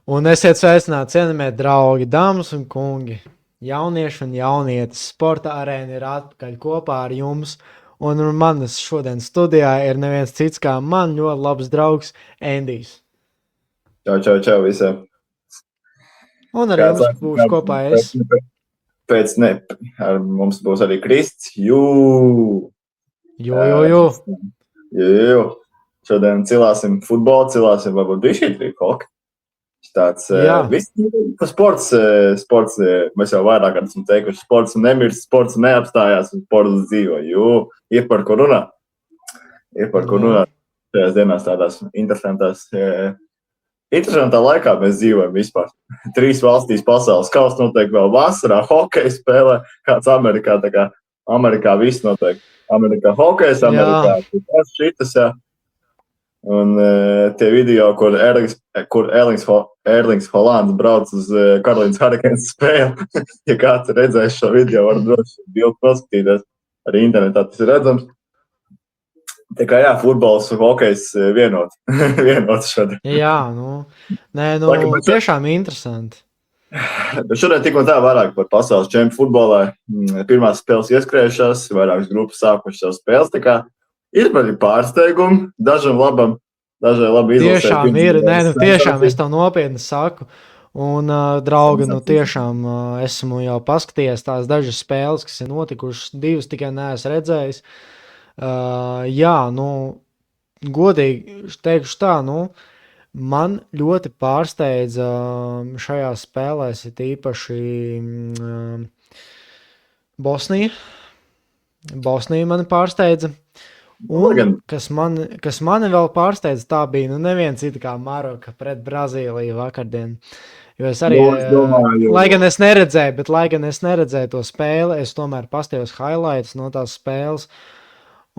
Un esiet sveicināti, cienījamie draugi, dāmas un kungi, jaunieši un jaunietes. Sporta arēna ir atpakaļ kopā ar jums. Un manis šodien studijā ir neviens cits kā man ļoti labs draugs Endijs. Čau visiem. Un ar jums būšu kopā es. Ar mums būs arī Krists. Jo. Šodien cilāsim futbolu, cilāsim varbūt bišķi hokeju. Tāds viss sports, mēs jau vairāk kārt esam teikuši, sports nemirst, sports neapstājās un sports dzīvo. Ir par ko runāt. Šajās dienās tādās interesantā laikā mēs dzīvojam vispār. 3 valstīs pasaules kausa notiek vēl vasarā, hokeja spēlē, kāds Amerikā, tā kā Amerikā viss notiek. Amerikā hokejs, Amerikā šitas, jā. Un tie video, kur Erlings Hollands brauc uz Karolīnas Hurricanes spēli, ja kāds redzēs šo video, var droši bildi noskatīties, arī internetā tas ir redzams. Tā kā jā, futbols un hokejs vienot šodien. Jā, tiešām interesanti. Bet šodien tik un tā vairāk par pasaules čempionu futbolā. Pirmās spēles ieskrējušās, vairākas grupas sākušas savas spēles, tā kā ir pārsteigumi, dažam labi izlasēt. Tiešām ir, tiešām es tev nopietni saku. Un, draugi, tiešām esmu jau paskatījies tās dažas spēles, kas ir notikušas, 2 tikai neesmu redzējis. Godīgi teikšu tā, man ļoti pārsteidza šajās spēlēs ir īpaši Bosnija. Bosnija mani pārsteidza. Un, kas mani vēl pārsteidza, tā bija neviens cita kā Maroka pret Brazīliju vakardien. Jo es arī, lai gan es neredzēju to spēli, es tomēr pastījos highlights no tās spēles.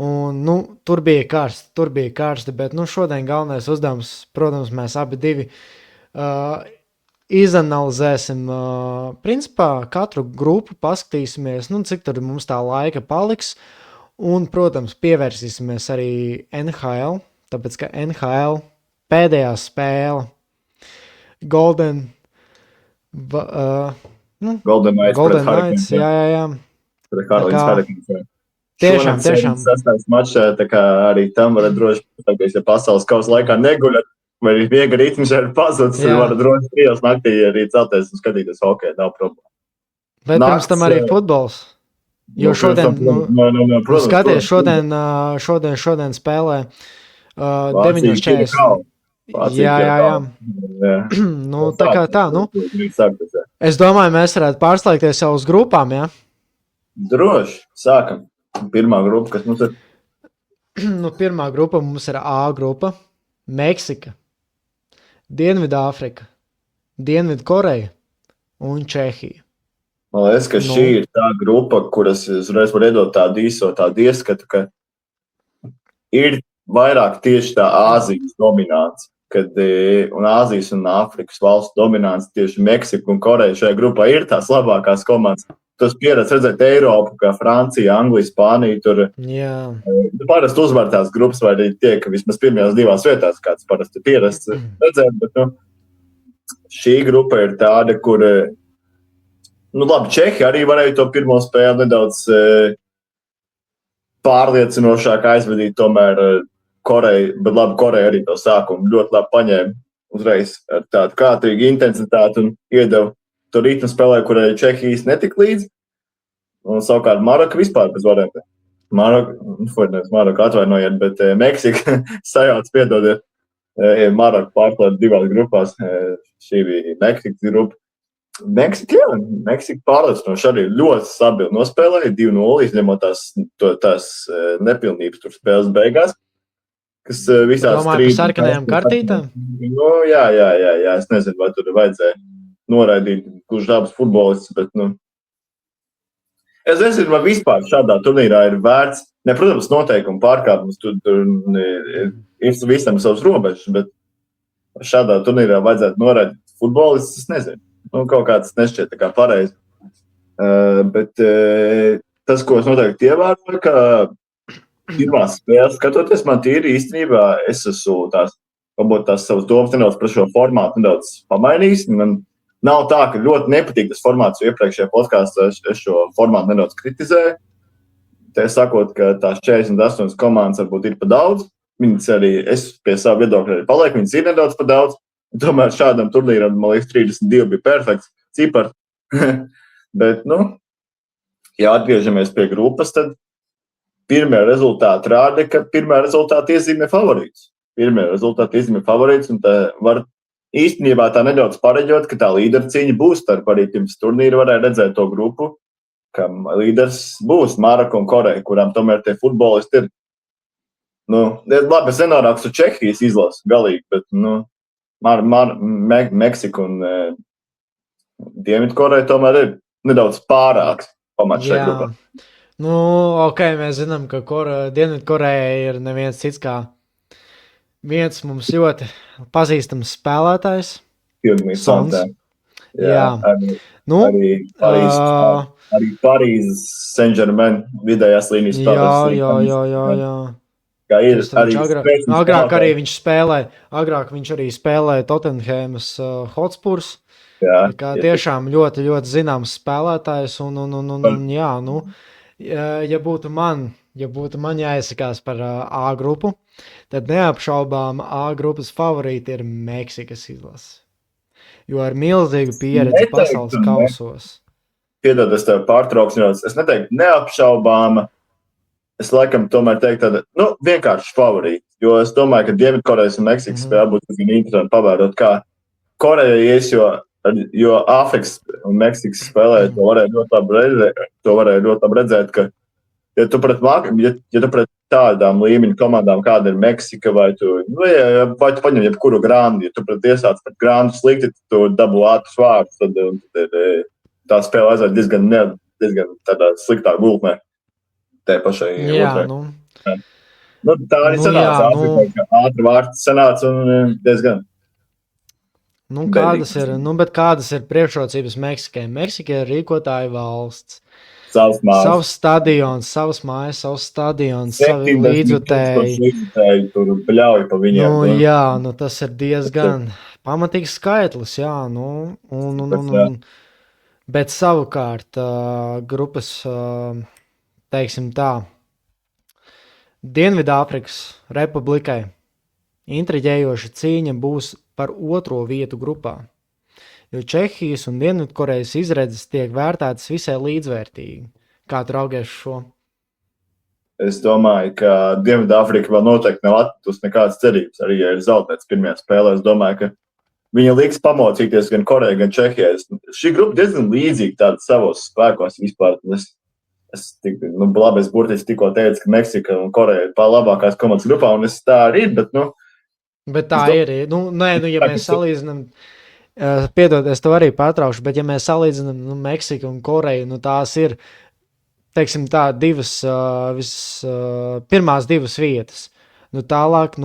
Un, tur bija karsti, bet šodien galvenais uzdevums, protams, mēs abi divi izanalizēsim, principā katru grupu paskatīsimies, cik tur mums tā laika paliks. Un, protams, pievērsīsimies arī NHL, tāpēc, ka NHL pēdējā spēle Golden Knights, jā. Tiešām. Sastais mačs, tā kā arī tam varat droši, ja pasaules kausa laikā neguļat, vai arī viega ritms ir pazudis, tad varat droši 3 naktī arī celties un skatīties hokeju, nav problēma. Bet pirms tam arī futbols. Jo šodien, skaties, šodien spēlē 9:40. Jā. Tā kā tā, Es domāju, mēs varētu pārslēgties jau uz grupām, jā? Droši, sākam. Pirmā grupa, kas mums ir? Pirmā grupa mums ir A grupa, Meksika, Dienvidāfrika, Dienvidkoreja un Čehija. Man liekas, ka šī ir tā grupa, kuras uzreiz var iedot tādu ieskatu, ka ir vairāk tieši tā Āzijas dominants, un Āzijas un Āfrikas valstu dominants tieši Meksika un Koreja šajā grupā ir tās labākās komandas. Tas pieredz redzēt Eiropu, kā Francija, Anglija, Spānija, tur parasti uzvar tās grupas, vai arī tie, ka vismaz pirmajās 2 vietās kāds parasti pierasts redzēt, bet šī grupa ir tāda, kur labi, Čehi arī varēja to pirmo spēli nedaudz pārliecinošāk aizvedīt, tomēr Koreja, bet labi, Koreja arī to sākumu ļoti labi paņēma uzreiz ar tādu kārtīgu intensitāti un iedeva to ritmu spēlē, kurai Čehi īsti netika līdzi. Un savukārt Maroka vispār bez variantiem. Maroka atvainojiet, bet Meksika sajauc, piedodiet. Maroka pārklāt 2 grupās. Šī bija Meksikas grupa. Meksika pārliecinoši arī ļoti stabili nospēlēja 2-0, izņemot tās nepilnības tur spēles beigās. Kas visās domāju par sarkanajām kartītēm? Jā. Es nezinu, vai tur vajadzēja noraidīt, kurš dabas futbolists, bet, es nezinu, vai vispār šādā turnīrā ir vērts, protams, noteikumu pārkāpums, tur ir visam savs robežas, bet šādā turnīrā vajadzētu noraidīt futbolists, es nezinu. Kaut kāds nešķiet tā kā pareizi. Bet tas, ko es noteikti ievēroju, ka pirmās spēles skatoties, man tīri īstenībā es esmu tās varbūt tās savas domas nedaudz par šo formātu nedaudz pamainījis. Man nav tā, ka ļoti nepatīk tas formāts, jo iepriekšējā podkāstā es šo formātu nedaudz kritizēju. Te sakot, ka tās 48 komandas varbūt ir par daudz. Viņas arī, es pie savu viedokļu arī palieku, viņas ir nedaudz par daudz. Tomēr šādam turnīram, man liekas, 32 bija perfekts cipars. Bet, ja atgriežamies pie grupas, tad pirmie rezultāti rāda, ka pirmie rezultāti iezīmē favorītus. Un tā var īstenībā tā nedaudz pareģot, ka tā līdera cīņa būs starp arī pirms turnīra varēja redzēt to grupu, kam līderis būs Maroka un Koreja, kurām tomēr tie futbolisti ir. Labi, es nenārakstu Čehijas izlasu galīgi, bet, Meksika un Dienvidkoreja tomēr ir nedaudz pārāks pamats šai grupā. Ok, mēs zinām, ka Dienvidkoreja ir neviens cits kā viens mums ļoti pazīstams spēlētājs. Sons. Jā. Arī Parīzes Saint-Germain vidējās līnijas spēlētājs. Jā. Agrāk viņš arī spēlēja Tottenhamas Hotspurs. Kā tiešām ļoti, ļoti zināms spēlētājs. Ja būtu man jāizsakās par A grupu, tad neapšaubām A grupas favorīti ir Meksikas izlase. Jo ar milzīgu pieredzi pasaules kausos. Piedod, es tev pārtraukšu. Es neteiktu neapšaubāma. Es laikam tomēr teiktu tāda, vienkārši favorīti. Jo es domāju, ka Dienvidkorejas un Meksikas spēlē būtu interesanti pavērot, kā Koreja ies, jo Āfrikas un Meksikas spēlē to varēja ļoti labi redzēt, ka ja tu pret tādām līmeņu komandām, kāda ir Meksika, vai tu paņem jebkuru grandu, ja tu iesāc pret grandu slikti, tu dabū ātrus vārdus, tad tā spēle aiziet diezgan tādā sliktā gultnē. Tā pašai otrai. Tā arī sanāca Āfrikā, ka ātri vārds sanāca un diezgan. Kādas ir priekšrocības Meksikai? Meksika ir rīkotāja valsts. Savs stadions, savs mājas, savs stadions, savi līdzjutēji. Tur bļauj pa viņiem. Tas ir diezgan pamatīgs skaitlis, Bet savukārt grupas, teiksim tā, Dienvidāfrikas Republikai intriģējoša cīņa būs par otro vietu grupā, jo Čehijas un Dienvidkorejas izredzes tiek vērtētas visai līdzvērtīgi. Kā tu raugies šo? Es domāju, ka Dienvidāfrika vēl noteikti nav atmetusi nekādas cerības, arī ja ir zaudēts pirmajā spēlē. Es domāju, ka viņa liks pamocīties gan Koreja, gan Čehijai. Šī grupa diezgan līdzīga tāda savos spēkos vispār. Es burtiski tikko teicu, ka Meksika un Koreja ir labākās komandas grupā, un es tā arī ir, Bet tā ir. Ja mēs salīdzinām, piedod, es to arī pārtraukšu, bet ja mēs salīdzinām Meksiku un Koreju, tās ir, teiksim tā, pirmās divas vietas. Tālāk,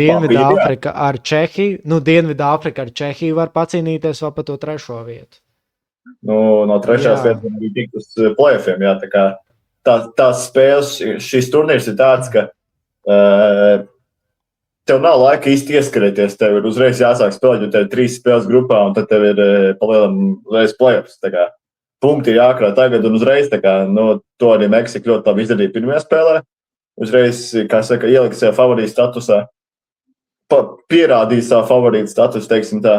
Dienvidāfrika ar Čehiju var pacīnīties vēl par to trešo vietu. No trešās vietas arī tikt uz play-offiem, jā, tā kā tās spēles, šis turnīrs ir tāds, ka tev nav laika īsti ieskarēties, tev ir uzreiz jāsāk spēlēt, jo tev ir 3 spēles grupā, un tad tev ir palielam uzreiz play-offs, tā kā punkti ir jākrā tagad un uzreiz, tā kā, to arī Meksika ļoti labi izdarīja pirmajā spēlē, uzreiz, kā saka, ielika sev favorītu statusā, pierādīja savu favorītu statusu, teiksim tā,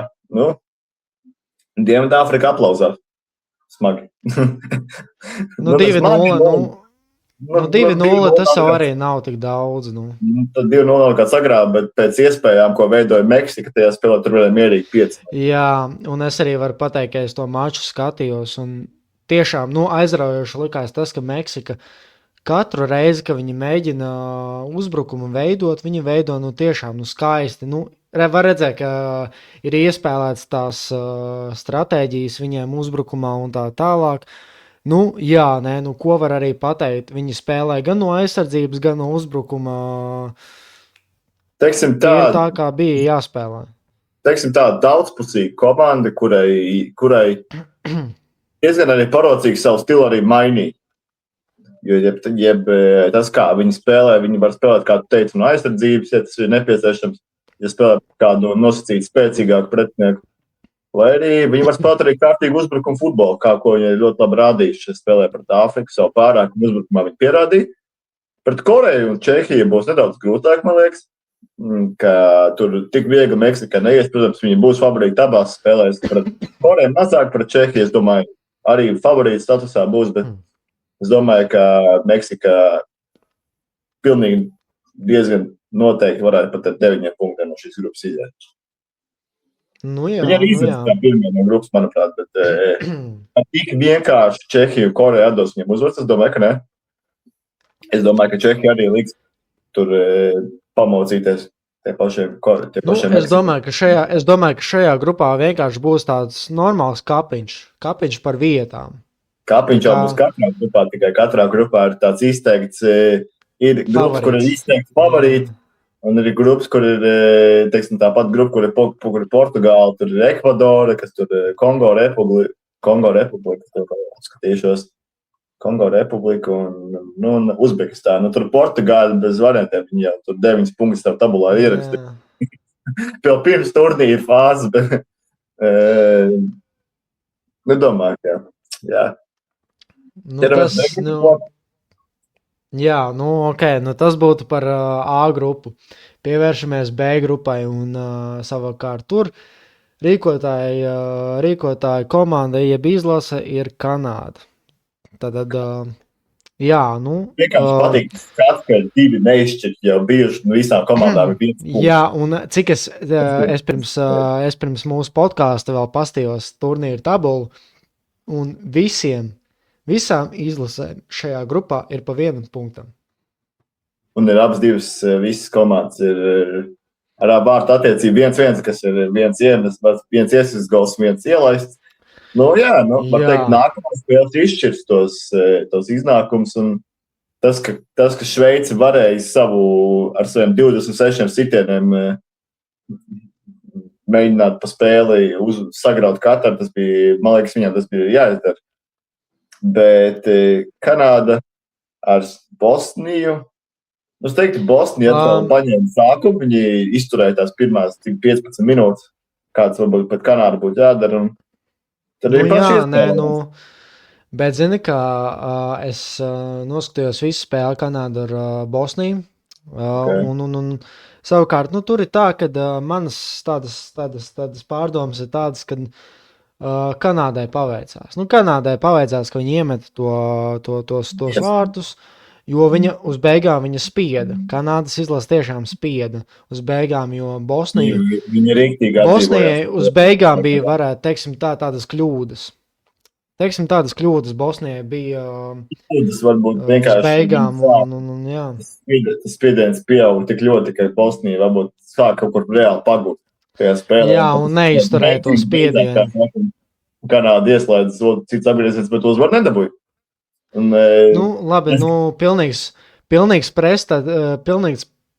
Dienvidāfrika aplauzās. Smagi. 2-0, 2-0 tas jau arī nav tik daudz. Tad 2-0 kā sagrāba, bet pēc iespējām, ko veidoja Meksika, tajā spēlē tur varēja mierīgi 5. Jā, un es arī varu pateikt, ka es to maču skatījos, un tiešām aizraujoši likās tas, ka Meksika katru reizi, kad viņi mēģina uzbrukumu veidot, viņi veido tiešām skaisti. Var redzēt, ka ir iespēlēts tās stratēģijas viņiem uzbrukumā un tā tālāk. Ko var arī pateikt? Viņi spēlē gan no aizsardzības, gan no uzbrukuma. Teiksim tā kā bija jāspēlē. Teiksim tā, daudzpusīga komanda, kurai diezgan arī parocīgi savu stilu arī mainīja. jeb tas, kā viņi spēlē, viņi var spēlēt, kā tu teici, no aizsardzības, ja tas ir nepieciešams, ja spēlē kādu nosacīt spēcīgāku pretinieku. Vai arī viņi var spēlēt arī kārtīgu uzbrukumu futbolu, kā ko viņi ļoti labi rādījuši, ja spēlē pret Āfriku, savu pārākumu uzbrukumā viņi pierādīja. Pret Koreju un Čehiju būs nedaudz grūtāk, man liekas, ka tur tik viegli Meksika neies. Protams, viņi būs favorīti abās spēlēs. Pret Koreju mazāk, pret Čehiju, es domāju, arī favorīti statusā būs, bet es domāju, ka Meksika pilnīgi diezgan noteikti varētu pat ar 9 punktiem no šīs grupas iziet. Viņi arī izvēlas kā pirmie no grupas, manuprāt, bet tik vienkārši Čehiju un Koreju atdos viņiem uzvaras, es domāju, ka ne. Es domāju, ka Čehija arī liks tur pamocīties tie pašiem es domāju, ka šajā grupā vienkārši būs tāds normāls kapiņš par vietām. Kapiņš jau būs katrā grupā, tikai katrā grupā ir tāds izteikts, ir grupas, kur ir izteikts favorīti, un ir grupas, kur ir, teiksim, tāpat grupa, kur ir Portugāla, tur ir Ekvadora, kas tur Kongo Republika, tur skatīšos, Kongo Republika un Uzbekistāna. Tur Portugāla bez variantiem, viņi jau tur 9 punktus tā tabulā ierakstīja. Vēl pirms turnīra fāzes, bet nedomāju, ka jā. Tas būtu par A grupu. Pievēršamies B grupai un savukārt tur rīkotāja komanda, jeb izlase ir Kanāda. Tad, vienkārši patīk skats, ka 2 neizšķirt jau bijuši no visām komandām. Jā, un cik es pirms mūsu podkāsta vēl pastījos turnīru tabulu, un visām izlasēm šajā grupā ir pa 1 punktam. Un ir abas visas komandas ir ar vārtu attiecību 1-1, kas ir viens iesis gols, viens ielaists. Var teikt, nākamās spēles izšķirs tos iznākums, un tas, ka Šveice varēja ar saviem 26 sitieniem mēģināt pa spēli sagraut Kataru, tas bija, man liekas, viņam tas bija jāizdara. Bet Kanāda ar Bosniju, es teiktu, Bosnija atkal paņēma sākumu, viņi izturēja tās pirmās 15 minūtes, kāds varbūt pat Kanāda būtu jādara, un tad bet zini, ka es noskatījos visu spēli Kanādu ar Bosniju, un savukārt, tur ir tā, ka manas tādas pārdomas ir tādas, ka Kanādai paveicās. Kanādai paveicās, ka viņi iemet tos vārtus, jo viņa uz beigām viņa spieda. Kanādas izlase tiešām spieda uz beigām, jo Bosnijai uz beigām bija, varētu, teiksim, tādas kļūdas. Tādas kļūdas Bosnijai bija uz beigām. Tas spiediens pieauga tik ļoti, ka Bosnija varbūt sāk kaut kur reāli pagūt tajā spēlē. Jā, un neizturēja to spiedienu. Kanāda ieslēdz cits apgrieziens, bet uzvar nedabūja.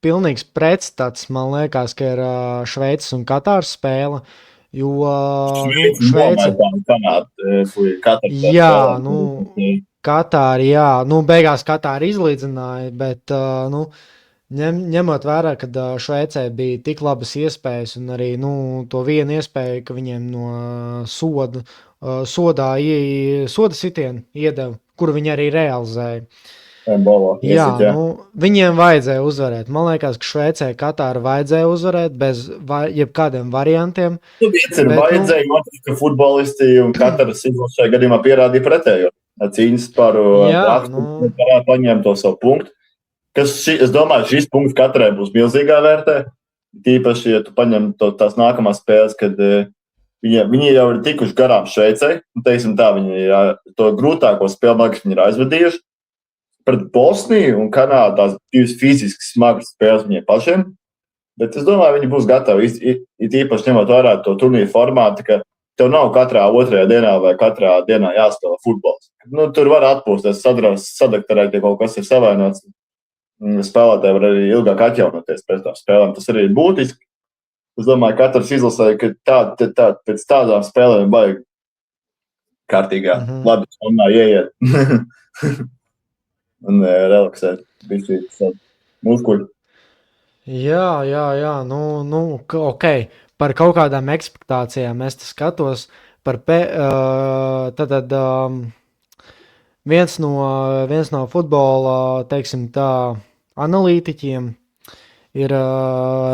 Pilnīgs pretstats, man liekas, ka ir Šveices un Katāras spēle, jo Šveice... Katāra, beigās Katāra izlīdzināja, bet, ņemot vērā, ka Šveicē bija tik labas iespējas un arī to vienu iespēju, ka viņiem no soda sitienu iedeva, kuru viņi arī realizēja. Viņiem vajadzēja uzvarēt. Man liekas, ka Šveicē Katāra vajadzēja uzvarēt bez jebkādiem variantiem. Viens ir vajadzēja, otrs, ka futbolisti un Katāras izlase šajā gadījumā pierādīja pretējo. Cīņas par paņēma to savu punktu. Es domāju, šis punkts katrai būs milzīgā vērtē. Tīpaši, ja tu paņem tās nākamās spēles, kad viņi jau ir tikuši garām Šveicei. Teiksim tā, viņi to grūtāko spēli, man liekas, viņi ir aizvedījuši. Pret Bosniju un Kanādu tās divas fiziski smagas spēles viņiem pašiem. Bet es domāju, viņi būs gatavi, tīpaši ņemot vērā to turnīru formātu, ka tev nav katrā otrajā dienā vai katrā dienā jāspēlē futbols. Tur var atpūsties, sadaktarēt, ja kaut kas ir savainots. Spēlētāji var arī ilgāk atjaunoties pēc tām spēlēm. Tas arī ir būtiski. Es domāju, katrs izlasēja, ka pēc tādām spēlēm vajag kārtīgā labi formā ieiet. un relaksēt bišķīt savu muskuļu. Jā, ok. Par kaut kādām ekspektācijām es te skatos. Tad viens no futbola, teiksim tā, analītiķiem ir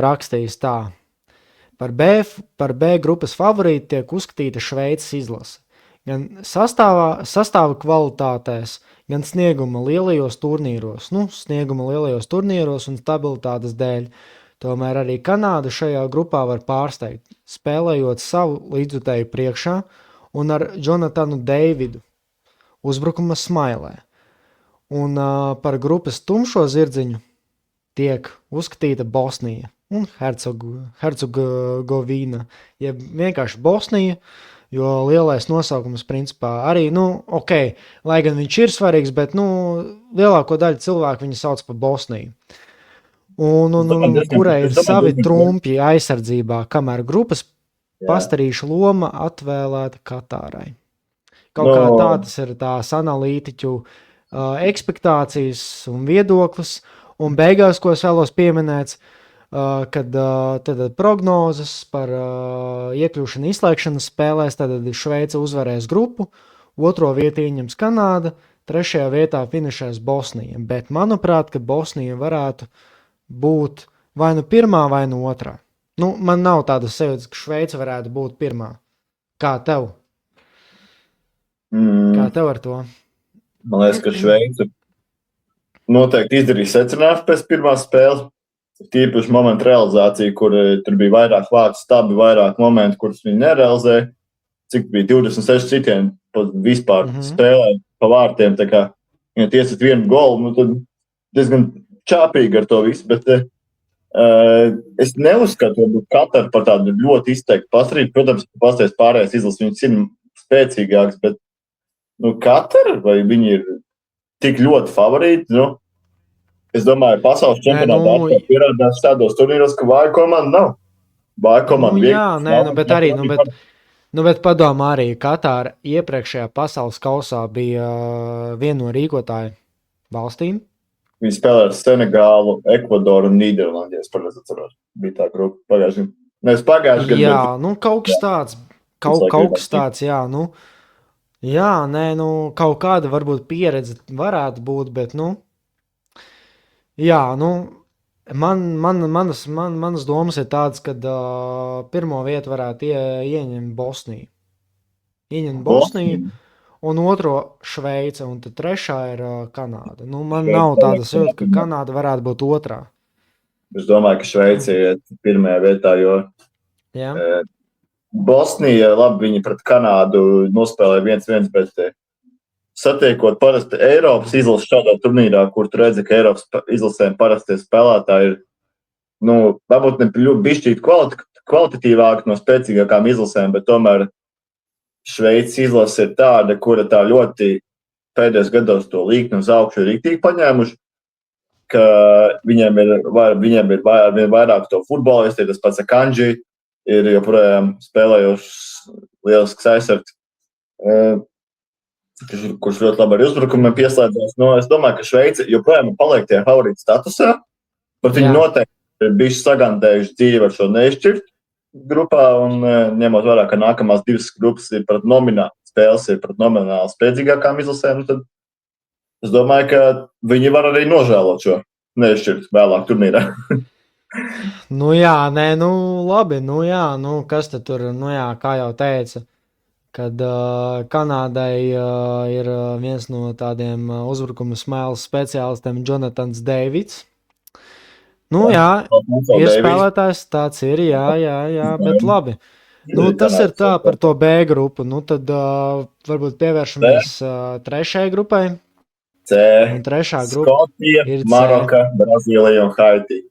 rakstījis tā. Par B grupas favorīti tiek uzskatīta Šveices izlase. Gan sastāva kvalitātēs, gan snieguma lielajos turnīros. Snieguma lielajos turnīros un stabilitātes dēļ. Tomēr arī Kanāda šajā grupā var pārsteigt, spēlējot savu līdzutēju priekšā un ar Jonathanu Deividu uzbrukuma smailē. Un par grupas tumšo zirdziņu tiek uzskatīta Bosnija un Hercegovina, jeb vienkārši Bosnija, jo lielais nosaukums principā arī, ok, lai gan viņš ir svarīgs, bet, lielāko daļu cilvēku viņu sauc par Bosniju. Un kurai ir savi trumpi aizsardzībā, kamēr grupas pastarīšu loma atvēlēta Katārai. Kaut kā tā tas ir tās analītiķu ekspektācijas un viedoklis, un beigās, ko es vēlos pieminēt, kad tad prognozes par iekļūšanu izslēgšanas spēlēs, tad Šveice uzvarēs grupu, 2. vietu ieņems Kanāda, 3. vietā finišēs Bosnija, bet manuprāt, ka Bosnija varētu būt vai nu pirmā, vai nu otrā. Man nav tāda sajūta, ka Šveice varētu būt pirmā. Kā tev? Kā tev ar to? Man liekas, ka Šveice noteikti izdarīja secinājumus pēc pirmās spēles. Tīpaši momentu realizācija, kur tur bija vairāk vārtu stabi, vairāk momentu, kurus viņi nerealizēja. Cik bija 26 citieni vispār spēlē pa vārtiem. Tā kā, ja tiesat vienu golu, tad diezgan čāpīgi ar to visu. Bet es neuzskatu, ka Katara par tādu ļoti izteiktu pastarību. Protams, pasties pārējais izlases, viņas ir spēcīgāks, bet Katara, vai viņi ir tik ļoti favorīti, es domāju, pasaules čempionātā pierādās tādos turnīros, ka vāja komanda nav. Vāja komanda bet padomā arī, Katāra iepriekšējā pasaules kausā bija viena no rīkotāju valstīm. Viņi spēlē ar Senegālu, Ekvadoru un Nīderlandi, ja es pareizi atceros. Bija tā grupa pagājuši. Nevis pagājuši gadu. Jā, kaut kas tāds. Kaut kas tāds, jā, Jā, kaut kāda varbūt pieredze varētu būt, bet, jā, manas domas ir tādas, ka pirmo vietu varētu ieņemt Bosniju. Ieņemt Bosniju un otro Šveice, un tad trešā ir Kanāda. Man nav tāda sajūta, ka Kanāda varētu būt otrā. Es domāju, ka Šveice ir pirmajā vietā, jo Bosnija, labi, viņi pret Kanādu nospēlēja 1-1, bet satiekot parasti Eiropas izlases šādā turnīrā, kur tu redzi, ka Eiropas izlasēm parastie spēlētāji ir, varbūt ne bišķīt kvalitatīvāki no spēcīgākām izlasēm, bet tomēr Šveices izlase ir tāda, kura tā ļoti pēdējos gados to līkni uz augšu ir rīktīgi paņēmuši, ka viņiem ir vairāk to futbolisti, tas pats Akanji, ir joprojām spēlējošs lielisks aizsargs, kurš ļoti labi ar uzbrukumiem pieslēdzās. Es domāju, ka Šveice joprojām paliek tie favorīti statusā, bet viņi noteikti ir bijuši sagandējuši dzīvi ar šo neizšķirt grupā, un ņemot vērā, ka nākamās divas grupas ir pret nomināli spēcīgākām izlasēm, tad es domāju, ka viņi var arī nožēlot šo neizšķirt vēlāk turnīrā. Labi, kas tad tur, kā jau teica, kad Kanādai ir viens no tādiem uzbrukuma smēles speciālistiem Jonathans Deivids. Ir spēlētājs, tāds ir, jā, bet labi. Tas ir tā par to B grupu, tad varbūt pievēršamies trešajai grupai. C. Un trešā grupa Skotija, ir C. Maroka, Brazīlija un Haiti.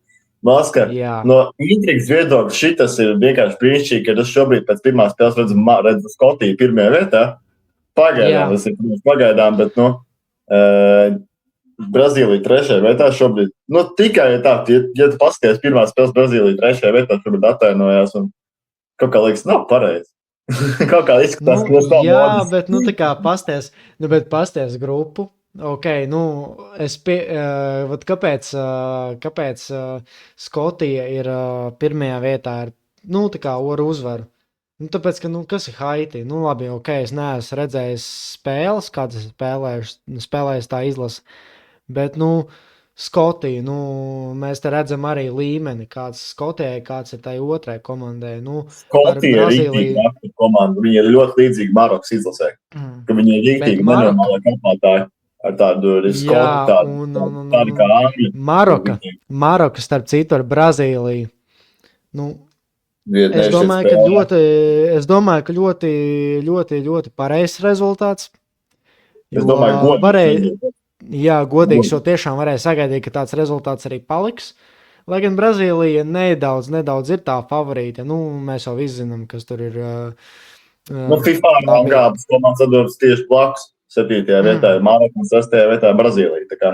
Maska, no intrigas viedokļa šitas ir vienkārši brīnišķīgi, ka es šobrīd pēc pirmās spēles redzu Skotiju pirmajā vietā. Pagaidām, bet, Brazīlija trešajā vietā šobrīd, tikai tā, ja tu paskaties pirmās spēles Brazīlija trešajā vietā, šobrīd atainojās un kaut kā liekas, nav pareizi. Kaut kā izskatās, ka tas nav jā, loģiski. Bet, tā kā pasties grupu, kāpēc Skotija ir pirmajā vietā ar, tā kā ar uzvaru? Tāpēc, ka, kas ir Haiti? Labi, es neesmu redzējis spēles, kādas spēlējis tā izlase, bet, Skotija, mēs te redzam arī līmeni, kāds Skotijai, kāds ir tai otrai komandai. Skotija ir rīktīgi komanda, viņi ir ļoti līdzīgi Marokas izlasē, ka viņi ir rīktīgi nenormāli kapātāji. Ar tādu skotu, tādu kā Angļu. Maroka, starp citu, ar Brazīliju. Es domāju, ka ļoti, ļoti, ļoti pareizs rezultāts. Es domāju, godīgs, jo tiešām varēja sagaidīt, ka tāds rezultāts arī paliks. Lai gan Brazīlija nedaudz ir tā favorīta. Mēs jau zinām, kas tur ir. FIFA Angābas komandas atdodas tieši blakus. 7. vietā ir Maroka un 6. vietā ir Brazīlija. Tā kā,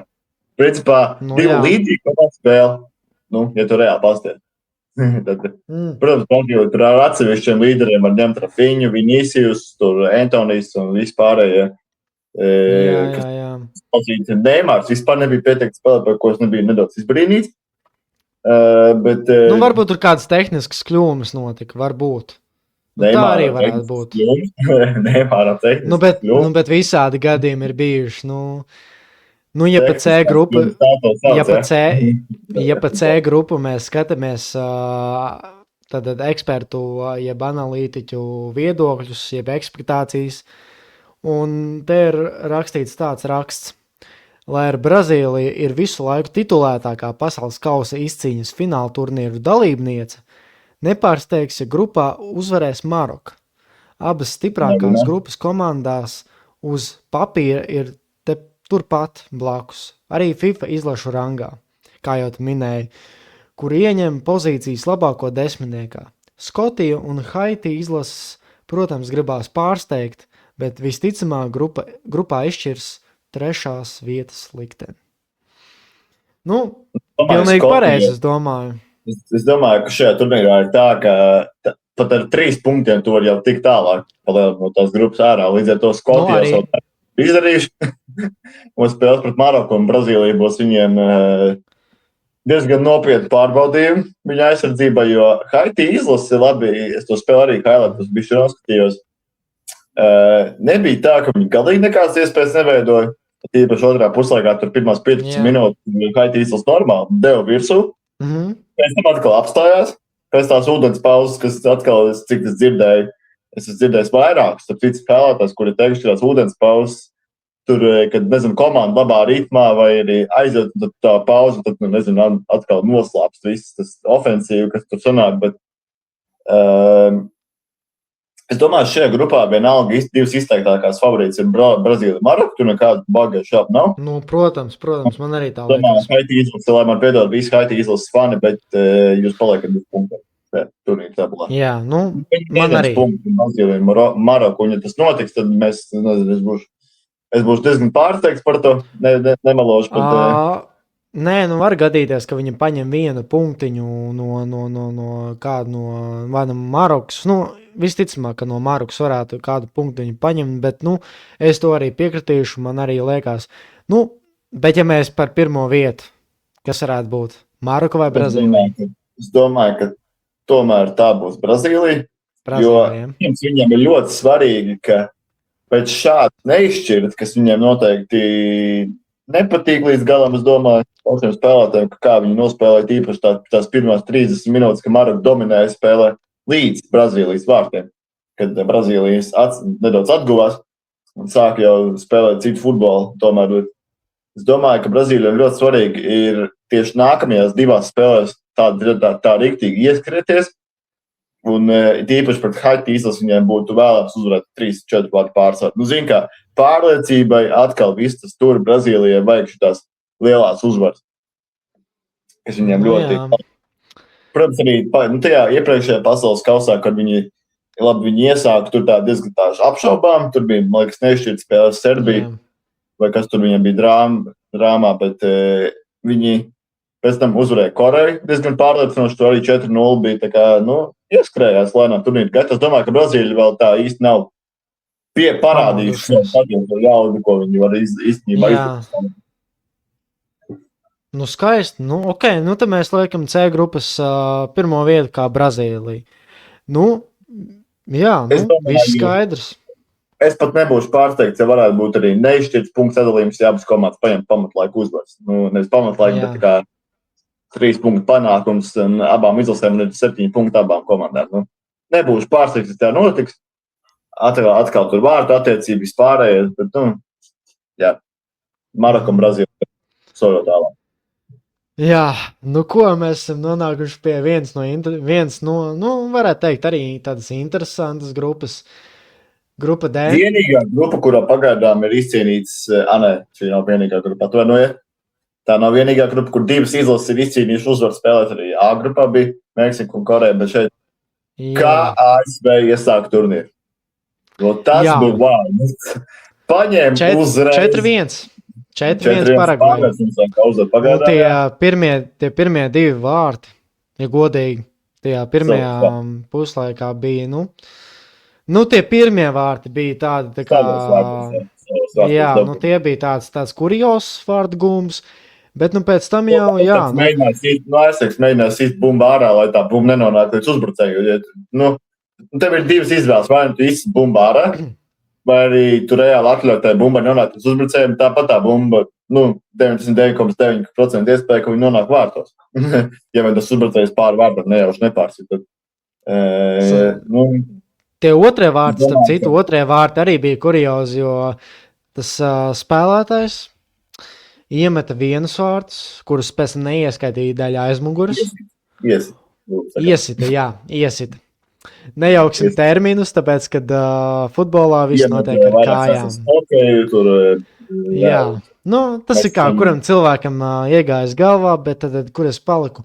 principā, divu līdzīgi komandas spēle, ja tu reāli pasties. Protams, Brazīlija tur ar atsevišķiem līderiem var ņemt Rafiņu, Vinicius, tur Antonijs un vispārējie. Neimārs vispār nebija pieteikts spēlēt, par ko es nebiju nedaudz izbrīnīts. Varbūt tur kādas tehniskas kļūmes notika, varbūt. Tā arī varētu būt. Neimāram tehniskas kļūmes. Bet visādi gadījumi ir bijuši. Ja pa C grupu, ja pa C grupu mēs skatāmies tad ekspertu, jeb analītiķu viedokļus, jeb ekspektācijas, un te ir rakstīts tāds raksts, lai ar Brazīliju ir visu laiku titulētākā pasaules kausa izcīņas fināla turnīru dalībniece, nepārsteigs, ja grupā uzvarēs Maroka. Abas stiprākās grupas komandās uz papīra ir turpat blakus. Arī FIFA izlašu rangā, kā jau minēju, kur ieņem pozīcijas labāko desmitniekā. Skotija un Haiti izlases, protams, gribās pārsteigt, bet visticamāk grupā izšķirs 3. vietas likteni. Pilnīgi pareizi, es domāju. Es domāju, ka šajā turnīrā ir tā, ka pat ar 3 punktiem tu var jau tik tālāk palielināt no tās grupas ārā. Līdz ar to Skotija jau izdarījuši. Un spēles pret Maroku un Brazīliju būs viņiem diezgan nopietni pārbaudījumi viņa aizsardzībā, jo Haiti izlase labi, es to spēlu arī highlightos bišķi noskatījos. Nebija tā, ka viņi galīgi nekādas iespējas neveidoja. Tīpaši otrā puslaikā tur pirmās 15 minūtes Haiti izlase normāli deva virsū. Pēc tam atkal apstājās. Pēc tās ūdens pauzes, kas atkal, cik es dzirdēju, es esmu dzirdējis vairākus, tad cits spēlētājs, kuri teikuši tās ūdens pauzes, tur, kad, komanda labā ritmā vai arī aiziet, tad tā pauze, tad, atkal noslāpst viss tas ofensīvi, kas tur sanāk, bet es domāju, šajā grupā vienalga divas izteiktākās favorītas ir Brazīlija un Maroka, tur nekāda baga šāp nav. Protams, man arī tā liekas. Domāju, Haiti izlase, lai man piedod visi Haiti izlases fani, bet jūs paliekat 2 punkti. Turnīra tabulā. Jā, man arī. Maroku, un ja tas notiks, tad es būšu diezgan pārsteigts par to, nemelošu. Nē, var gadīties, ka viņi paņem 1 punktiņu no kādu vai no Marokas. Visticamāk, ka no Marokas varētu kādu punktiņu paņemt, bet, es to arī piekritīšu, man arī liekas. Bet ja mēs par pirmo vietu, kas varētu būt? Maroka vai Brazīlija? Es domāju, ka tomēr tā būs Brazīlija, jo viņiem ir ļoti svarīgi, ka pēc šāda neizšķirt, kas viņiem noteikti nepatīk līdz galam, es domāju, pašiem spēlētājiem, kā viņi nospēlēja tīpaši tās pirmās 30 minūtes, ka Maroka dominēja spēlē līdz Brazīlijas vārtiem, kad Brazīlijas nedaudz atguvās un sāk jau spēlēt citu futbolu. Tomēr es domāju, ka Brazīlijam ļoti svarīgi ir tieši nākamajās 2 spēlēs tā riktīgi ieskrieties, un tīpaši pret Haiti izlasi viņiem būtu vēlams uzvarēt 3-4 vārtu pārsvaru. Zin kā, pārliecībai atkal viss tas tur Brazīlijai vajag šitās lielās uzvaras, kas viņiem ļoti... Protams, arī tajā iepriekšējā pasaules kausā, kad viņi iesāka tur tā diezgan tāži apšaubām, tur bija, man liekas, neizšķirt spēles Serbija, vai kas tur viņiem bija drāmā, bet viņi pēc tam uzvarēja Koreju diezgan pārliecinoši, tur arī 4-0 bija tā kā, ieskrējās lēnām turnīru gaitā. Es domāju, ka Brazīlija vēl tā īsti nav parādījuši to jaudu, ko viņi var īstenībā izdarīt. Nu, skaisti. Nu, ok, nu tad mēs liekam C grupas pirmo vietu kā Brazīlija. Nu, jā, viss skaidrs. Es pat nebūšu pārsteigts, ja varētu būt arī neizšķirts punktu sadalījums, ja abas komandas paņem pamatlaiku uzvaras. Nu, nevis pamatlaiku, bet kā 3 punktu panākums abām izlasēm un 7 punktu abām komandām. Nu, nebūšu pārsteigts, ja tā notiks. Atkal tur vārtu attiecības pārējais, bet, jā, Maroka un Brazīlija soļot tālāk. Jā, nu ko mēs esam nonākuši pie viens no, varētu teikt, arī tādas interesantas grupas. Grupa D. Vienīgā grupa, kurā pagaidām ir izcīnīts, šī nav vienīgā grupa, atvainojiet. Tā nav vienīgā grupa, kur 2 izlases ir izcīnījuši uzvaru spēlēt arī A grupā bija Meksika un Koreja, bet šeit kā ASV iesāk turnīru. Tas būtu wow. Paņēm uzreiz. 4-1. 4-1 Paragvajā. Tie pirmie 2 vārti, ja godīgi, tajā pirmajā puslaikā bija, tie pirmie vārti bija tādi, tā kā, tie bija tāds kurios vārdu gums, bet, pēc tam jau, Mēģināja sīt bumbu ārā, lai tā bumba nenonāk līdz uzbrucēju. Tev ir 2 izvēles, vai tu izsit bumbu ārā, vai arī tu reāli atļauj tai bumbai nonākt līdz uzbrucējiem, tāpat tā bumba, 99,9% iespēja, ka viņi nonāk vārtos. Ja vien tas uzbrucējs pāri vārtam nejauši nepārsit, tad, Tie otrie vārti, starp citu, arī bija kuriozi, jo tas spēlētājs iemeta vienus vārtus, kurus pēc tam neieskaitīja daļā aizmuguras. Iesita. Nejauksim terminus, tāpēc, kad futbolā viss notiek ar kājām. Jā, tas ir kā, kuram cilvēkam iegājas galvā, bet tad, kur es paliku,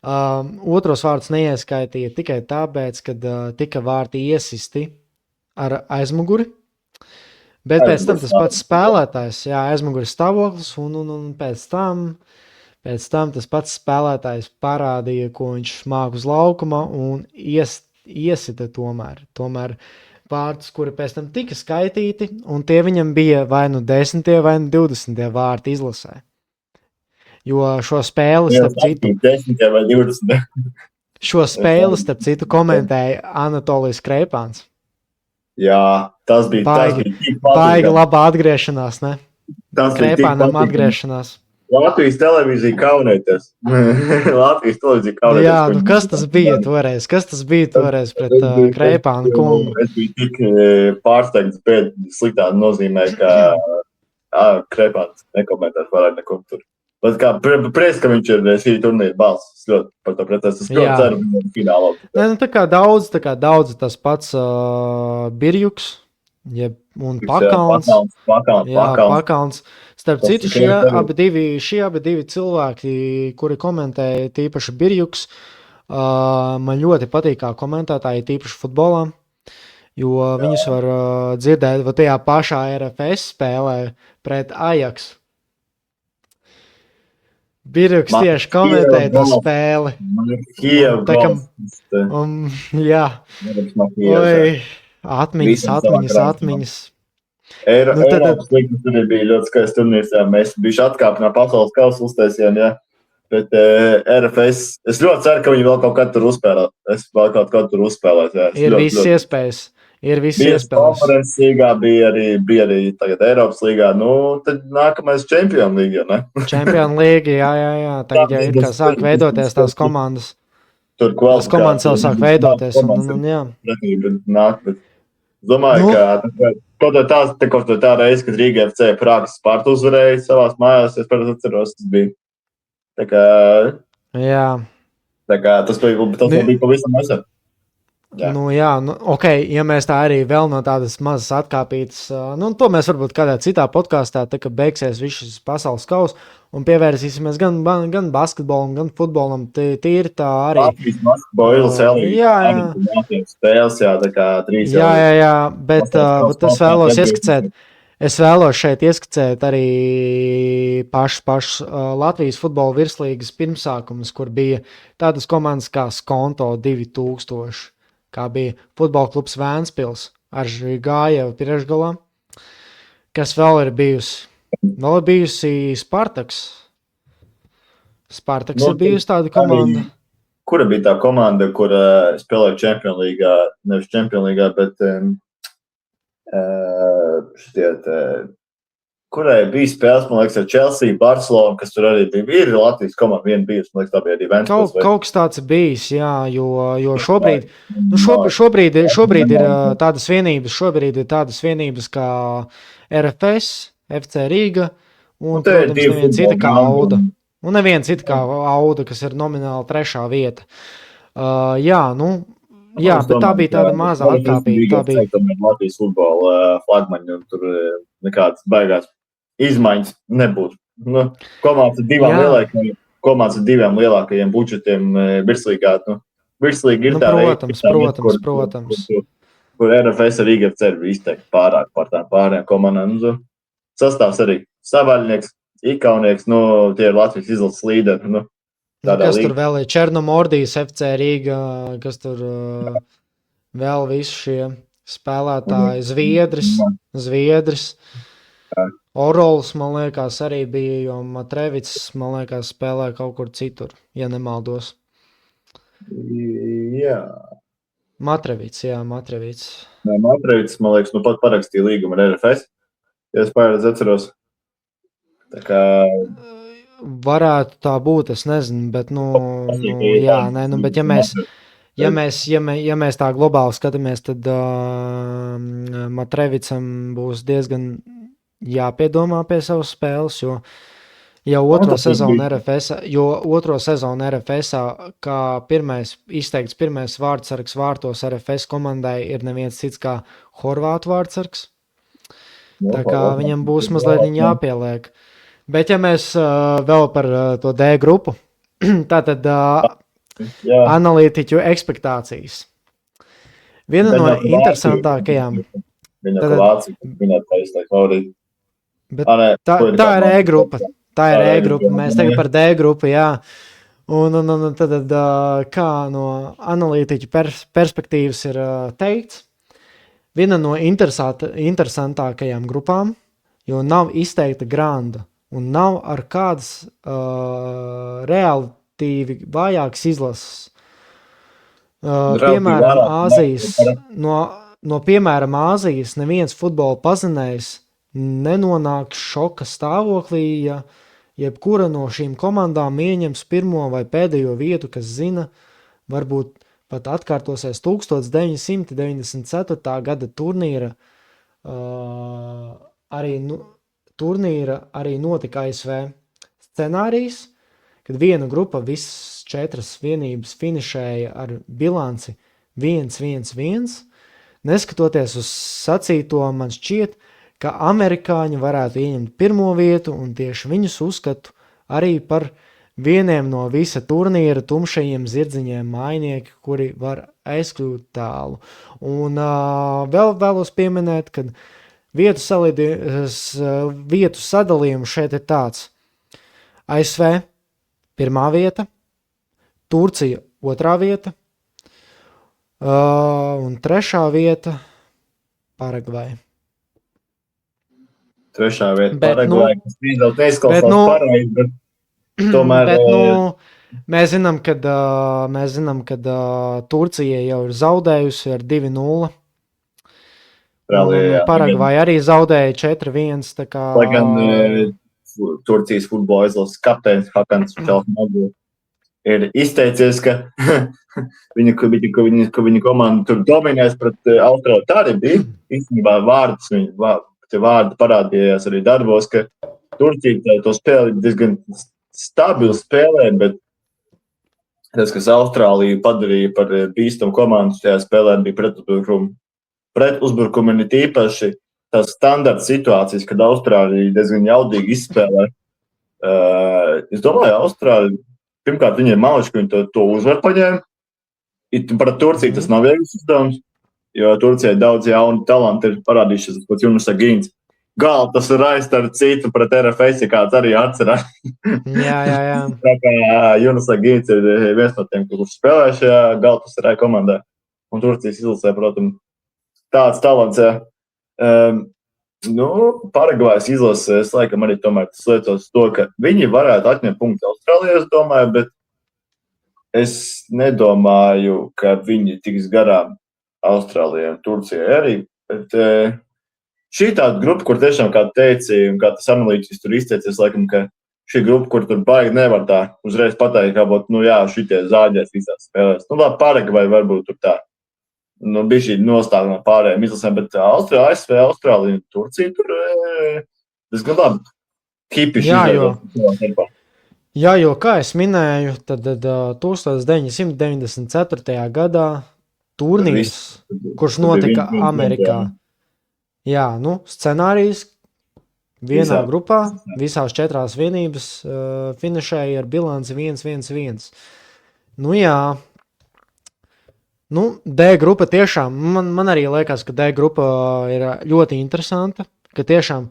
otros vārdus neieskaitīja tikai tāpēc, kad tika vārti iesisti ar aizmuguri, bet pēc tam tas pats spēlētājs, aizmuguras stāvoklis, un pēc tam tas pats spēlētājs parādīja, ko viņš māk uz laukuma un iesita tomēr vārtus, kuri pēc tam tika skaitīti, un tie viņam bija vai 10. vai 20. vārti izlasē. Jo šo spēli, starp citu, 10. vai 20. Komentēja Anatolijas Kreipāns. Jā, tas bija baigi laba atgriešanās, ne? Kreipānam atgriešanās. Latvijas televīzija kaunēties. Jā, kas tas bija toreiz? Kas tas bija toreiz pret Kreipānu kungu? Es biju tik pārsteigts, bet sliktā nozīmē, ka Kreipāns nekomentēs vairāk neko tur. Bet kā prieks, ka viņš ir šī turnīra balss. Es ļoti par to pretēs. Es ļoti ceru, ka viņš ir finālā. Tā kā daudz tas pats Birjuks un Pakauns. Pakauns. Starp citu, šie abi divi cilvēki, kuri komentēja tīpaši Birjuks, man ļoti patīk kā komentētāji tīpaši futbolā, jo viņus var dzirdēt tajā pašā RFS spēlē pret Ajax. Birjuks tieši komentēja to spēli. Atmiņas. Eiropas līgas tur bija ļoti skaists turnīrs, mēs bijuši atkāpi no pasaules kausa uztaisījām, bet RFS, es ļoti ceru, ka viņi vēl kaut kad tur uzspēlēt. Ir visas iespējas. Konferences līgā bija arī tagad Eiropas līgā, tad nākamais Champions League, ne? Champions League, jā. Tagad jau ir kā sāk veidoties tās komandas. Tās komandas jau sāk veidoties, un jā. Es domāju, ka tā reize, kad Rīga FC Prāgas Spartu uzvarēja savās mājās, es atceros, tas bija. Tā kā tas bija pavisam nesen. Ok, ja mēs tā arī vēl no tādas mazas atkāpītas, to mēs varbūt kādā citā podkāstā, tā kā beigsies viss šis pasaules kaus, un pievērsīsimies gan basketbolam, gan futbolam, tīri tā arī. Latvijas basketbola spēles, tā kā 3. Jā, bet es vēlos ieskicēt. Es vēlos šeit ieskicēt arī pašu Latvijas futbola virslīgas pirmsākumus, kur bija tādas komandas kā Skonto 2000, kā bija futbola klubs Vēnspils ar Gājevu priekšgalā. Kas vēl ir bijusi? Vēl ir bijusi Spartaks. Spartaks ir bijusi tāda komanda. Kura bija tā komanda, kur spēlēja Champions League, nevis Champions League, bet kurai bija spēles, man liekas, ar Chelsea, Barcelona, kas tur arī bija. Ir Latvijas komanda, viena bijusi, man liekas, tā bija arī Ventspils. Kaut kas tāds bijis, jā, jo šobrīd, šobrīd ir tādas vienības kā RFS, FC Rīga un, protams, neviena cita kā Auda. Un neviena cita kā Auda, kas ir nomināli 3. vieta. Bet tā bija tāda mazā atkāpība. Tā bija Latvijas futbola flagmaņi, un tur nekādas baigās izmaiņas nebūtu. Komandas ar 2 lielākajiem budžetiem virslīgā. Virslīga ir tā protams. Kur RFS ar IGFC ir izteikti pārāk par tām pārējām komandām. Sastāvs arī Savaļnieks, Ikaunieks, tie ir Latvijas izlases līderi. Kas tur vēl ir? Černomordijas, FC Rīga, kas tur vēl visi šie spēlētāji, Zviedris. Orols, man liekas, arī bija, jo Matrevits, man liekas, spēlē kaut kur citur, ja nemaldos. Jā. Matrevits. Matrevits, man liekas, pat parakstīja līgumu ar RFS, ja es pareizi atceros. Tā kā... Varētu tā būt, es nezinu, bet, bet ja mēs tā globāli skatāmies, tad Matrevicam būs diezgan jāpiedomā pie savas spēles, jo jau otro sezonu RFS, kā izteikts pirmais vārdsargs vārtos RFS komandai ir neviens cits kā Horvātu vārdsargs. Tā kā viņam būs mazliet jāpieliek. Bet ja mēs vēl par to D grupu, tātad analītiķu ekspektācijas. Viena no interesantākajām. Tā ir E-grupa. Mēs tagad par D grupu, jā. Un tad kā no analītiķu perspektīvas ir teikts, viena no interesantākajām grupām, jo nav izteikta granda. Un nav ar kādas relatīvi vājākas izlases. Piemēram, piemēram, Āzijas neviens futbola pazinējs nenonāk šoka stāvoklī, ja jebkura no šīm komandām ieņems pirmo vai pēdējo vietu, kas zina, varbūt pat atkārtosies 1994. gada turnīra arī notika ASV. Scenārijs, kad viena grupa visas 4 vienības finišēja ar bilanci 1-1-1, neskatoties uz sacīto, man šķiet, ka amerikāņi varētu ieņemt pirmo vietu, un tieši viņus uzskatu arī par vieniem no visa turnīra tumšajiem zirdziņiem mainieki, kuri var aizkļūt tālu. Un vēl vēlos pieminēt, kad vietu sadalījumu šeit ir tāds. ASV 1. vieta, Turcija 2. vieta un 3. vieta Paragvaja. 3. vieta Paragvaja, kas vēl neizklausās pareizi, bet tomēr... Mēs zinām, ka Turcija jau ir zaudējusi ar 2-0. Paragvaja arī zaudēja 4-1. Lai gan Turcijas futbola izlases kapteinis Hakans Čalsnoglu ir izteicies, ka viņa komanda tur dominēs pret Austrāliju. Tā arī bija. Īstenībā vārdi parādījās arī darbos, ka Turcija to spēli diezgan stabili spēlē, bet tas, kas Austrāliju padarīja par bīstamu komandu tajā spēlē, bija pretuzbrukumi ir tīpaši tās standarta situācijas, kad Austrālija diezgan jaudīgi izspēlē. Es domāju, Austrālija, pirmkārt, viņiem mališi, ka viņi to uzvar paņēma. Pret Turciju tas nav viegls uzdevums, jo Turcijai daudz jauni talanti ir parādījušies, pēc Junus Agīns. Tas ir aizstar citu pret RFS, ja kāds arī atcerās. Jā. Tā kā Junus Agīns ir viens no tiem, kurš spēlē šajā Galatasaray komandā. Un Turcijas izlasē, protams, tāds talants, jā. Paragvajas izlases, laikam arī tomēr tas liecos to, ka viņi varētu atņemt punktu Austrālijā, es domāju, bet es nedomāju, ka viņi tiks garām Austrālijai un Turcijai arī. Bet šī tāda grupa, kur tiešām, kā teici, un kā tas analītiķis tur izteicies, laikam, ka šī grupa, kur tur baigi nevar tā uzreiz pateikt, kā būtu, šitie zāģēs visās spēlēs. Labi, Paragvai varbūt tur tā. Bija šī nostāja no pārējiem izlasēm, bet Austrālija, ASV, Austrālija un Turcija tur diezgan labi kipiši izveidot. Jā, jo, kā es minēju, tad 1994. gadā turnīrs, kurš notika Amerikā. Jā, scenārijs vienā grupā, visās 4 vienības finišēja ar bilanci 1-1-1. Jā. D grupa tiešām, man arī liekas, ka D grupa ir ļoti interesanta, ka tiešām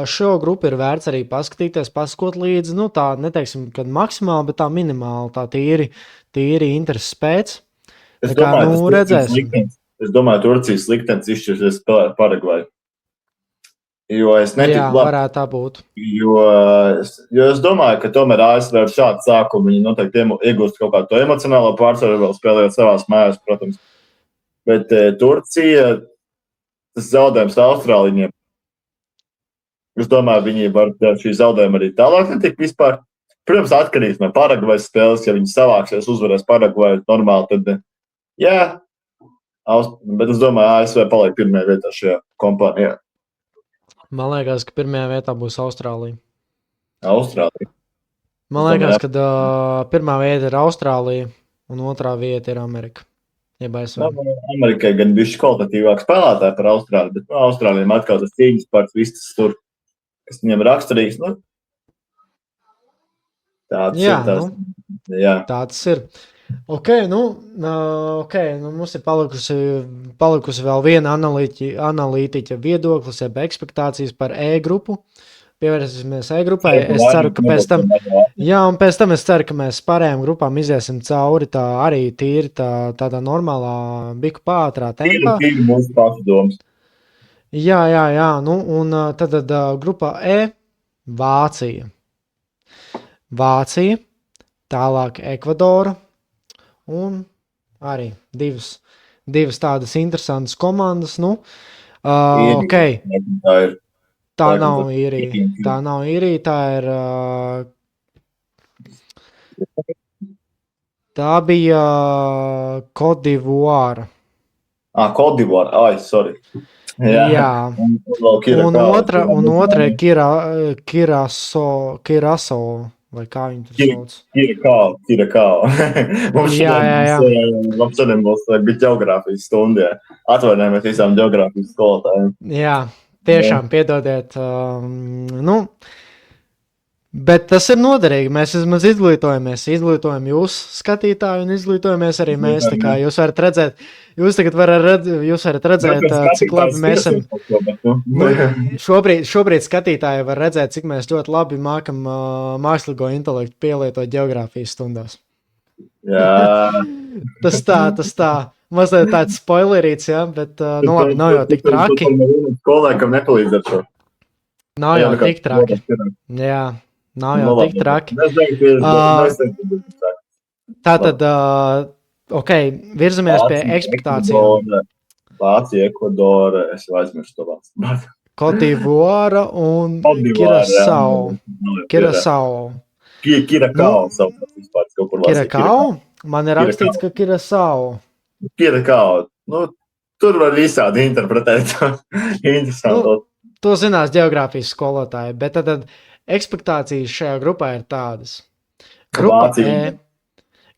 šo grupu ir vērts arī paskatīties, paskot līdzi, tā neteiksim, kad maksimāli, bet tā minimāli, tā tīri intereses pēc. Es domāju, Turcijas liktenis izšķirsies spēlēt Paragvaju. Jo es netiku labi. Jā, varētu tā būt. Jo es domāju, ka tomēr ASV ar šādu sākumu viņi noteikti iegūst kaut kādu to emocionālo pārsvaru, vēl spēlējot savās mājās, protams. Bet Turcija, tas zaudējums Austrālijiem, es domāju, viņi var šī zaudējuma arī tālāk netikt vispār. Protams, atkarīgs no Paragvajas spēles, ja viņi savāksies, uzvarēs Paragvaju normāli, tad jā. Bet es domāju, ASV paliek pirmajā vietā šajā kompānijā. Man liekas, ka pirmajā vietā būs Austrālija. Austrālija? Man liekas, ka pirmā vieta ir Austrālija un otrā vieta ir Amerika. Amerikai gan bišķi kvalitatīvāk spēlētāji par Austrāliju, bet Austrālijam atkal tas cīņas parts, viss tas tur, kas viņam raksturīgs. Tāds ir. Jā. Tāds ir. Ok, mums ir palikusi vēl viena analītiķa viedoklis, jeb ekspektācijas par E grupu. Pievērsīsimies E grupai. Es ceru, ka pēc tam, un pēc tam es ceru, ka mēs pārējām grupām iziesim cauri tā arī tīri tādā normālā biku pātrā tempā. Tīri mūsu pašu domas. Jā, un tad grupā E Vācija, tālāk Ekvadora. Un arī divas tādas interesantas komandas. Ok. Tā nav Īrija, tā ir. Tā bija Kodivāra. Sorry. Jā. Un otra ir Kiraso. Vai kā viņi tur sauc? Kirakau. Mums šodien būs geogrāfijas stundē. Atvainojamies visām geogrāfijas skolotājiem. Jā, tiešām piedodiet. Bet tas ir noderīgi. Mēs vismaz izglītojam jūs, skatītāji, un izglītojamies arī mēs. Tā kā jūs varat redzēt, jūs varat redzēt, cik labi mēs esam. Šobrīd skatītāji var redzēt, cik mēs ļoti labi mākam mākslīgo intelektu pielietot geogrāfijas stundās. Jā. Tas tā. Mazliet tāds spoilerīts, jā, bet labi, nav jau tik traki. Kolēkam nepalīdz ar šo. Nav jau tik traki. Jā. Nav jau tik traki. Tātad, ok, virzamies pie ekspektācijām. Vācija, Ekvadora, es jau aizmirstu to valsts. Kodivāra un Kirakau. Kirakau? Man ir rakstīts, ka Kirakau. Kirakau. Tur var visādi interpretēt. Interesanti. To zinās geogrāfijas skolotāji, bet tad ekspektācijas šajā grupā ir tādas.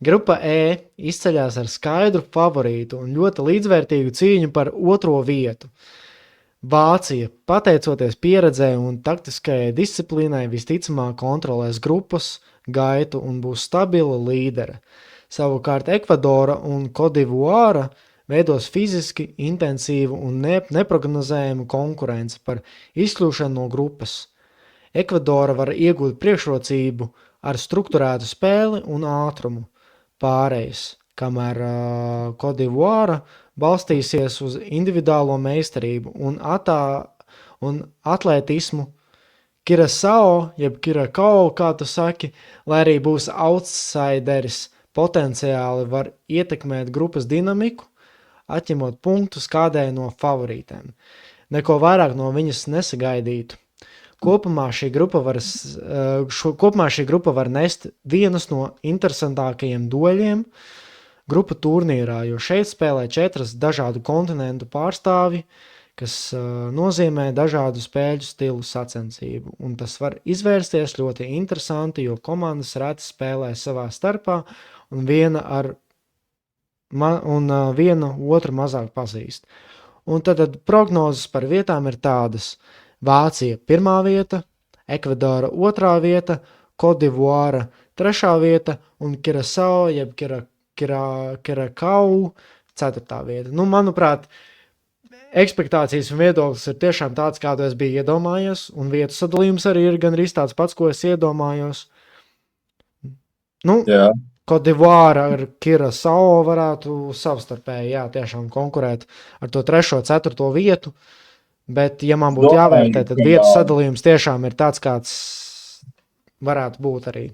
Grupa E izceļās ar skaidru favorītu un ļoti līdzvērtīgu cīņu par otro vietu. Vācija, pateicoties pieredzē un taktiskajai disciplīnai, visticamāk kontrolēs grupas gaitu un būs stabila līdere. Savukārt Ekvadora un Kodivāra veidos fiziski intensīvu un neprognozējumu konkurenci par izkļūšanu no grupas. Ekvadora var iegūt priekšrocību ar strukturētu spēli un ātrumu pārējais, kamēr Kodivāra balstīsies uz individuālo meistarību un atlētismu. Kirasao, jeb Kirakao, kā tu saki, lai arī būs outsideris, potenciāli var ietekmēt grupas dinamiku, atņemot punktus kādai no favorītēm. Neko vairāk no viņas nesagaidītu. Kopumā šī grupa var nest vienus no interesantākajiem dueļiem grupu turnīrā, jo šeit spēlē 4 dažādu kontinentu pārstāvji, kas nozīmē dažādu spēļu stilu sacensību. Un tas var izvērsties ļoti interesanti, jo komandas reti spēlē savā starpā un viena otru mazāk pazīst. Un tad prognozes par vietām ir tādas: Vācija 1. vieta, Ekvadora 2. vieta, Kodivuāra 3. vieta un Kirasao jeb Kirakau 4. vieta. Nu, manuprāt, ekspektācijas un viedoklis ir tiešām tāds, kādu es biju iedomājies, un vietu sadalījums arī ir gandrīz tāds pats, ko es iedomājos. Nu, Kodivuāra ar Kirasao varētu savstarpēji, tiešām konkurēt ar to 3., 4. vietu, bet, ja man būtu jāvērtē, tad vietu sadalījums tiešām ir tāds, kāds varētu būt arī.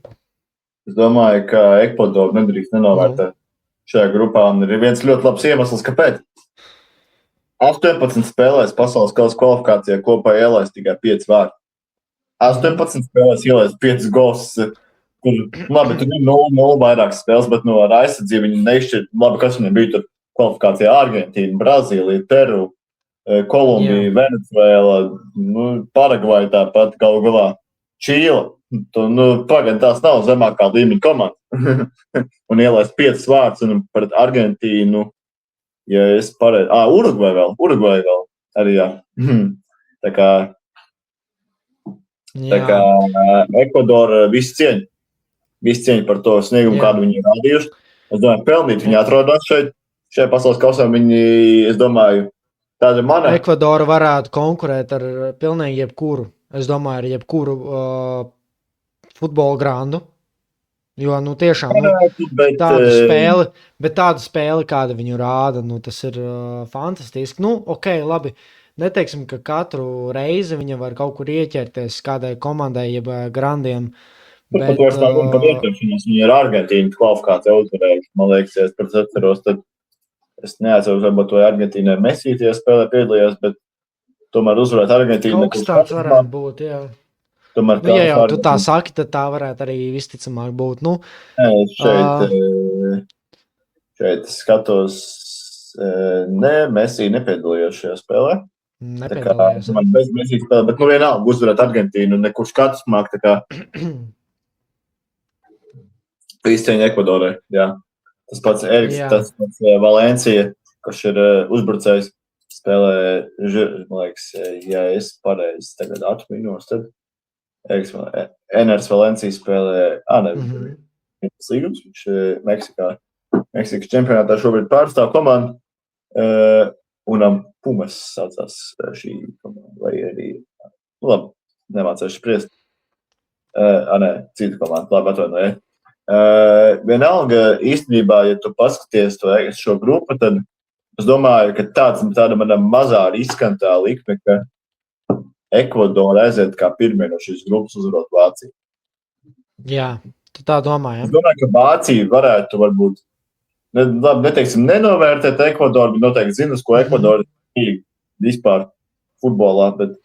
Es domāju, ka Ekvadoru nedrīkst nenovērtēt šajā grupā, un ir viens ļoti labs iemesls, kāpēc. 18 spēlēs pasaules kausa kvalifikācijā kopā ielaist tikai 5 vārti. 18 spēlēs ielaist 5 gols, kur, labi, tur ir 0 vairākas spēles, bet ar aizsardzību viņi neizšķirt, labi, kas viņiem bija tur kvalifikācijā: Argentīna, Brazīlija, Peru, Kolumbija, Venecuēla, Paragvaja tāpat, galu galā Čīla. Pagaid, tās nav zemākā līmeņa komanda. Un ielaist 5 vārtus un pret Argentīnu, ja es pareizi. Urugvai vēl arī, jā. Tā kā Ekvadora visu cieņu par to sniegumu, kādu viņi ir rādījuši. Es domāju, pelnīt viņi atrodas šeit pasaules kausā. Viņi, es domāju, tāda mana. Ekvadora varētu konkurēt ar pilnīgi jebkuru. Es domāju, ar jebkuru futbola grandu. Jo, tiešām, tādu spēli, kāda viņu rāda, tas ir fantastiski. Ok, labi, neteiksim, ka katru reizi viņa var kaut kur ieķerties kādai komandai, jeb grandiem. Bet to es tā runu par ieķeršanos. Viņa ir Argentīna kvalifikācija uzvarējuši. Man liekas, ja es par atceros, tad es neatceros, varbūt to Argentīnai Messi tie spēlē piedalījās, bet tomēr uzvarēt Argentīnu. Kaut kas tāds varētu būt, jā. Tomēr ja jau tu tā saki, tad tā varētu arī visticamāk būt. Šeit skatos, Messi nepiedalījās šajā spēlē. Nepiedalījās. Man bez Messi spēlē, bet vienalga uzvarēt Argentīnu, nekur skatus māk, tā kā īsteņa Ekvadorai, jā. Tas pats Eriks, tas pats Valencija, kurš ir uzbrucējs, spēlē, man liekas, ja es pareizi tagad atminos, tad Eners Valencija spēlē līgums, viņš Meksikas čempionātā šobrīd pārstāv komandu, un Pumas saucās šī komanda, vai arī, labi, nemācēšu spriest, cita komanda, labi, atvainojiet. Vienalga, īstenībā, ja tu paskaties šo grupu, tad es domāju, ka tāda mana mazā riskantā likme, ka Ekvadora aiziet kā pirmie no šīs grupas uzvarot Vāciju. Jā, tu tā domā, ja? Es domāju, ka Vācija varētu varbūt, neteiksim, nenovērtēt Ekvadoru, bet noteikti zinus, ko Ekvadora ir vispār futbolā, bet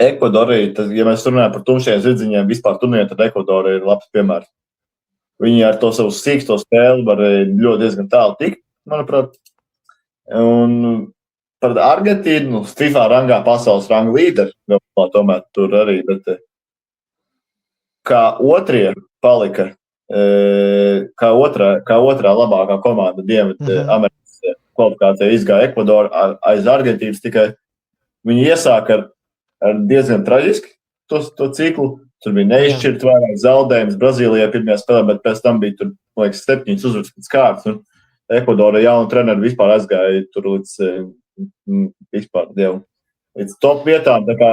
Ekvadora, ja mēs runājam par tumšajiem zirdziņiem vispār turnīrā, tad Ekvadora ir labs piemērs. Viņi ar to savu sīksto spēli var ļoti diezgan tālu tikt, manuprāt. Un par Argentīnu, FIFA rangā pasaules ranga līderi, tomēr tur arī, bet kā otrie palika, kā otrā labākā komanda Dienvidu Amerikas kvalifikācijā izgāja Ekvadora aiz Argentīnas, tikai viņi iesāka ar diezgan traģiski to ciklu. Tur bija neizšķirt vairāk zaudējums Brazīlijā pirmajā spēlē, bet pēc tam bija tur, man liekas, 7 uzvaras pēc kārtas. Ekvadora jaunu treneru vispār aizgāja tur līdz top vietām. Tā kā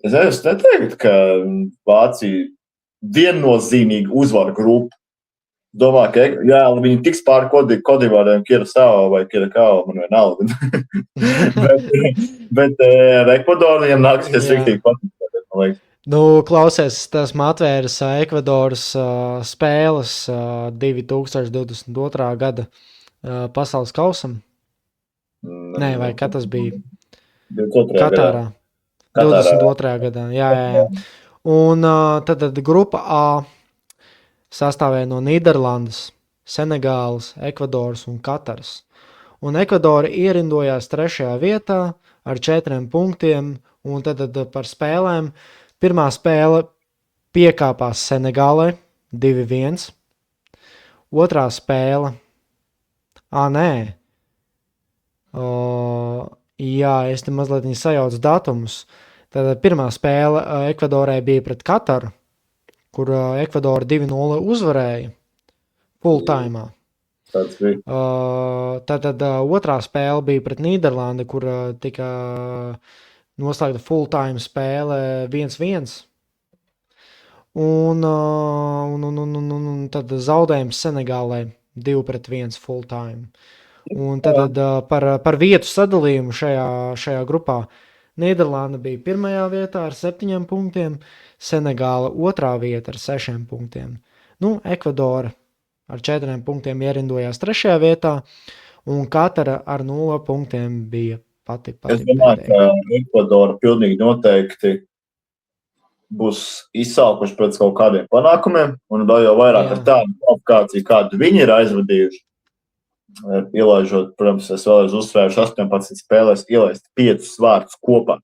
es neteiktu, ka Vācija viennozīmīgi uzvar grupu. Domāju, ka viņi tiks pāri Kodivāriem, Kirasao vai Kirakao, man vienalga. bet ar Ekvadoru viņam nāksies riktīgi patikt, man liekas. Nu, klausies, esmu atvēris Ekvadoras spēles 2022. Gada pasaules kausam. Nē, vai kad tas bija? 22. Katārā. 22. gadā, jā. Un tad grupa A sastāvēja no Nīderlandes, Senegālas, Ekvadoras un Kataras. Un Ekvadora ierindojās 3. vietā ar 4 punktiem, un tad par spēlēm. Pirmā spēle piekāpās Senegālai 2-1. Otrā spēle, es te mazliet sajaucu datumus. Tad pirmā spēle Ekvadorai bija pret Kataru, kur Ekvadora 2-0 uzvarēja full time. Tad otrā spēle bija pret Nīderlandi, kur tika noslēgta full time spēle 1-1. Un tad zaudējums Senegālai 2-1 full time. Un tad par vietu sadalījumu šajā grupā Nīderlanda bija 1. vietā ar 7 punktiem, Senegāla 2. vieta ar 6 punktiem. Ekvadora ar 4 punktiem ierindojās 3. vietā, un Katara ar 0 punktiem bija pati Es domāju, ka Ekvadora pilnīgi noteikti būs izsalkuši pēc kaut kādiem panākumiem, un vēl jau vairāk ar tādu kvalifikāciju, kādu viņi ir aizvadījuši. Ielaižot, protams, es vēlreiz uzsvēršu 18 spēlēs, ielaist 5 vārtus kopā.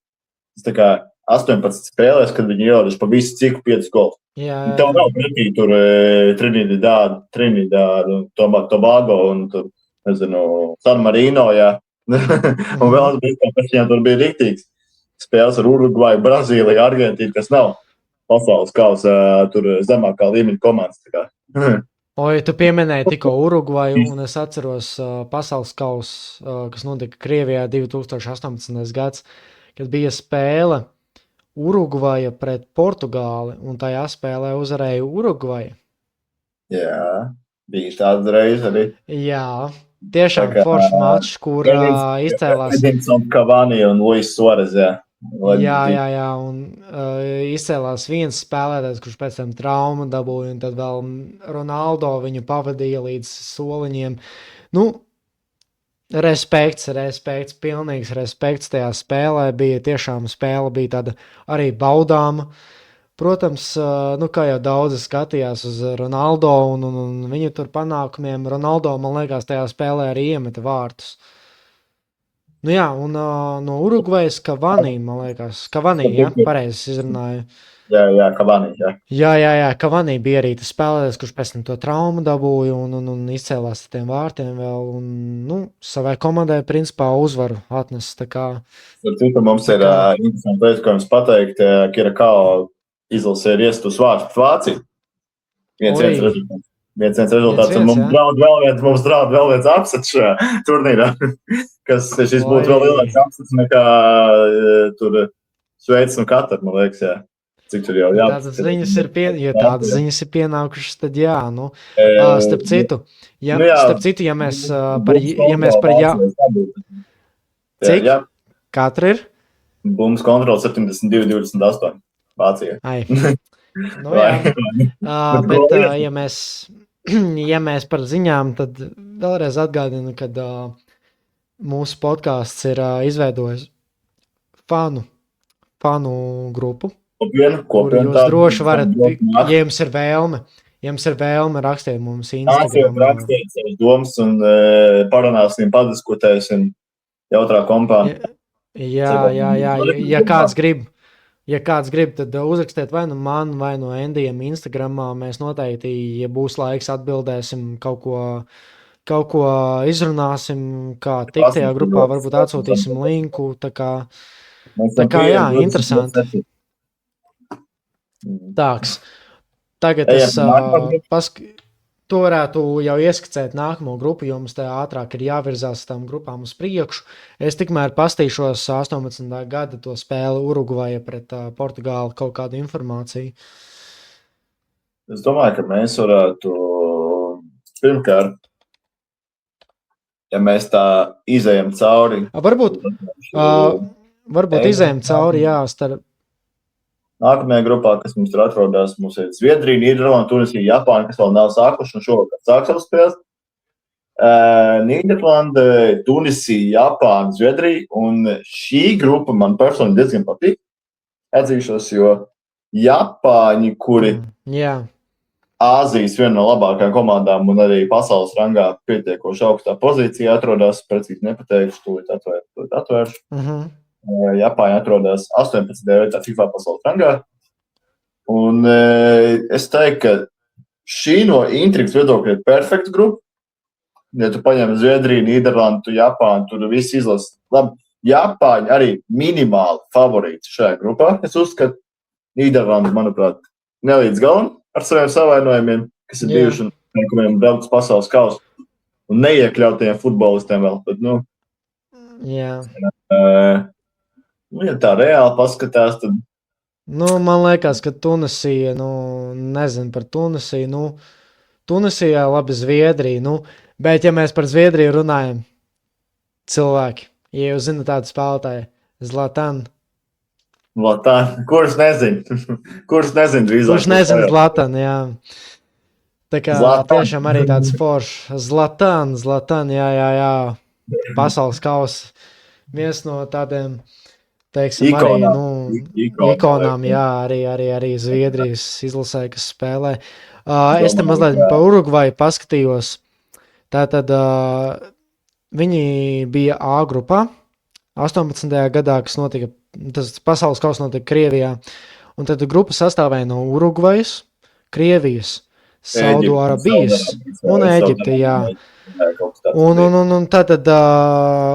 Tas tā kā 18 spēlēs, kad viņi ielaiduši pa visu ciklu 5 gols. Tev nav pretī tur Trinidad un Tobago un tur, nezinu, San Marino, jā. Un vēl pēc viņām tur bija riktīgs spēles ar Urugvaju, Brazīliju, Argentīnu, kas nav pasaules kausa tur zemākā līmeņa komandas. Tu pieminēji tikko Urugvaju, un es atceros pasaules kausu, kas notika Krievijā 2018. gads, kad bija spēle Urugvaja pret Portugāli, un tajā spēlē uzvarēja Urugvaja. Jā, bija tāda reize arī. Jā. Tiešām foršs mačs, kur izcēlās Edinson Cavani un Luis Suarez, jā. Jā, un izcēlās viens spēlētājs, kurš pēc tam traumu dabūja, un tad vēl Ronaldo viņu pavadīja līdz soliņiem. Respekts, pilnīgs respekts tajā spēlē bija, tiešām spēle bija tāda arī baudāma. Protams, kā jau daudzi skatījās uz Ronaldo un viņu tur panākumiem, Ronaldo, man liekas, tajā spēlē arī iemeta vārtus. Un no Urugvajas Cavani, man liekas, Cavani, pareizi izrunāju. Jā, Cavani, jā. Jā, Cavani bija arī tas spēlētājs, kurš pēc tam to traumu dabūja un izcēlās ar tiem vārtiem vēl, un savai komandai principā uzvaru atnes, tā kā. Mums ir interesanti lietas, ko jums pateikt, Kirakao izlasē ir iestus vārds pret Vāciju. 1-1 rezultāts, un mums draud vēl viens apsats šajā turnīrā, kas šis būtu vēl lielāks apsats nekā tur Šveicis un Katara, man liekas, jā. Cik tur jau tādas ziņas ir pienākušas, tad jā, starp citu, ja mēs par cik? Katra ir? Bums kontrola 72-28 Vācijā. Bet ja mēs par ziņām, tad vēlreiz atgādinu, ka mūsu podcasts ir izveidojis fanu grupu, kur jūs droši varat, ja jums ir vēlme, rakstiet mums Instagram. Rakstiet savas domas un parunāsim, padiskutēsim jautrā kompā. Jā, ja kāds grib, tad uzrakstiet vai nu man, vai no Endijam Instagramā. Mēs noteikti, ja būs laiks, atbildēsim, kaut ko izrunāsim, kā tikt tajā grupā, varbūt atsūtīsim linku, tā kā jā, interesanti. Tāks. Tagad to varētu jau ieskicēt nākamo grupu, jo mums tā ātrāk ir jāvirzās tām grupām uz priekšu. Es tikmēr pastīšos 18. gada to spēli Urugvaja pret Portugāli, kaut kādu informāciju. Es domāju, ka mēs varētu Pirmkārt, ja mēs tā izējam cauri. Varbūt izējam cauri, jā, starp. Nākamajā grupā, kas mums tur atrodas, mums ir Zviedrija, Nīderlanda, Tunisija, Japāna, kas vēl nav sākuši un šogad sāks savas spēles. Nīderlanda, Tunisija, Japāna, Zviedrija, un šī grupa man personīgi diezgan patīk. Atzīšos, jo Japāņi, kuri Āzijas viena no labākajām komandām un arī pasaules rangā pietiekoši augstā pozīcijā atrodas, precīzi nepateikšu, tūlīt atvēršu. Japāņi atrodas 18. vietā FIFA pasaules rangā. Un es teiktu, ka šī no intrigas viedokļa ir perfekta grupa. Ja tu paņem Zviedriju, Nīderlandu, Japānu, tur viss izlasa. Labi, Japāņi arī minimāli favorīti šajā grupā. Es uzskatu, Nīderlanda, manuprāt, nelīdz galam ar saviem savainojumiem, kas ir bijuši un kuriem brauc pasaules kausu. Un neiekļautajiem futbolistiem vēl. Bet, ja tā reāli paskatās, tad... Man liekas, ka Tunisija, nezinu par Tunisiju, Tunisijā labi Zviedrija, bet ja mēs par Zviedriju runājam, cilvēki, ja jūs zināt tādu spēlētāju, Zlatan, kurš nezinu? Kurš nezinu Zlatan, jā. Tā kā tiešām arī tāds foršs. Zlatan, jā. Pasaules kausa. Viens no tādiem, teiksim, ikonām, jā, arī Zviedrijas izlasē, kas spēlē. Es te mazliet par Urugvaju paskatījos. Tātad viņi bija A grupā 18. gadā, kas notika, tas pasaules kausa notika Krievijā. Un tad grupa sastāvēja no Urugvajas, Krievijas, Saudarābijas un Ēģipte, jā. Un tātad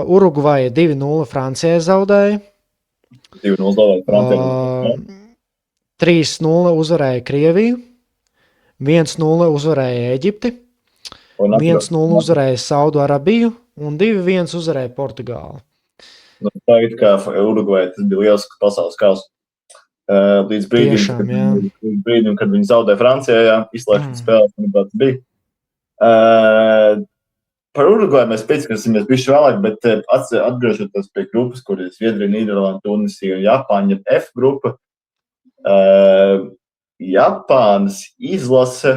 Urugvaja 2-0 Francijai zaudēja. 2-0 zaudēja Francijai. 3-0 uzvarēja Krieviju. 1-0 uzvarēja Ēģipti. 1-0 uzvarēja Saudarābiju un 2-1 uzvarēja Portugāli. Tagad, kā Urugvajai, tas bija liels pasaules kauss. Līdz brīdim, kad viņi zaudēja Francijā, izslēgšanas spēlēs, manuprāt, bija. Par Urugvaju mēs pieskatīsimies bišķi vēlāk, bet atgriežoties pie grupas, kur ir Zviedrija, Nīderlanda, Tunisija un Japāņa, F grupa. Japānas izlase,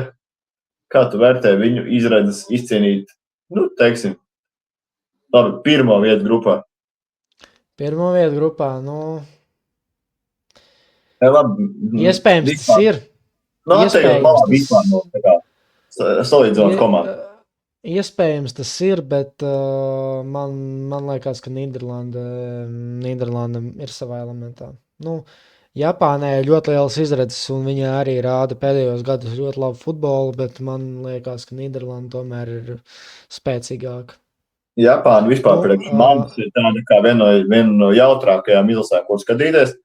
kā tu vērtē viņu izredzes izcīnīt, teiksim, labi, pirmo vietu grupā. Pirmo vietu grupā, Labi. Iespējams, tas ir. Salīdzinot komandu. Iespējams, tas ir, bet man liekas, ka Nīderlanda ir savā elementā. Japānai ir ļoti liels izredzes, un viņi arī rāda pēdējos gados ļoti labu futbolu, bet man liekas, ka Nīderlanda tomēr ir spēcīgāka. Japāna vispār priekš manis ir tāda kā viena no jautrākajām izlasēm, ko skatīties.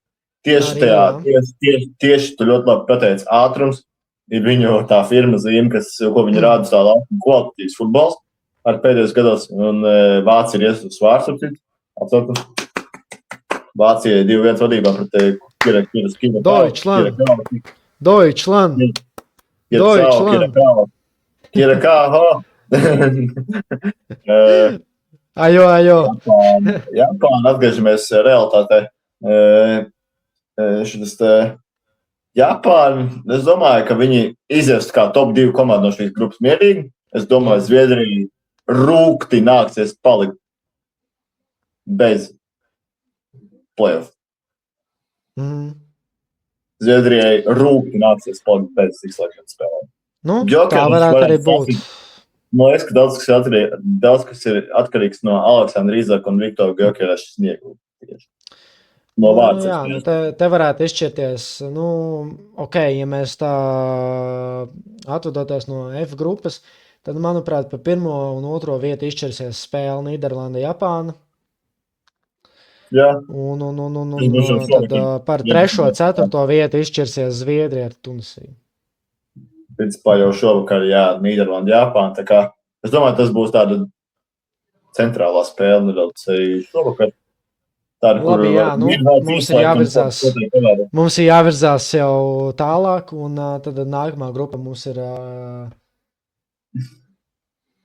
Tieši tu ļoti labi pateici, ātrums ir viņu tā firma zīme, ko viņi rāda tādu kvalitatīvs futbols ar pēdējos gados, un Vācija ir iesūs vārds, apsaukas. Vācija 2-1 vadībā pret Deutschland. Ajo. Japāna, atgriežamies realitātē. Japāna, es domāju, ka viņi izies kā top 2 komandu no šīs grupas mierīgi. Es domāju, Zviedrija rūkti nāksies palikt bez playoff. Zviedrijai rūkti nāksies palikt bez izslēgšanas spēlēm. Tā varētu arī būt. Man liekas, ka daudz kas ir atkarīgs no Aleksandra Īzaka un Viktora Gjokereša snieguma. No vārds. Te varētu izšķirties, ja mēs tā atvadoties no F grupas, tad, manuprāt, pa pirmo un otro vietu izšķirsies spēle Nīderlanda, Japāna. Jā. Un tad par 3. 4. vietu izšķirsies Zviedrija ar Tunisiju. Principā jau šovakar, Nīderlanda, Japāna, tā kā es domāju, tas būs tāda centrālā spēle nedaudz šovakar. Labi, mums ir jāvirzās jau tālāk, un tad nākamā grupa mums ir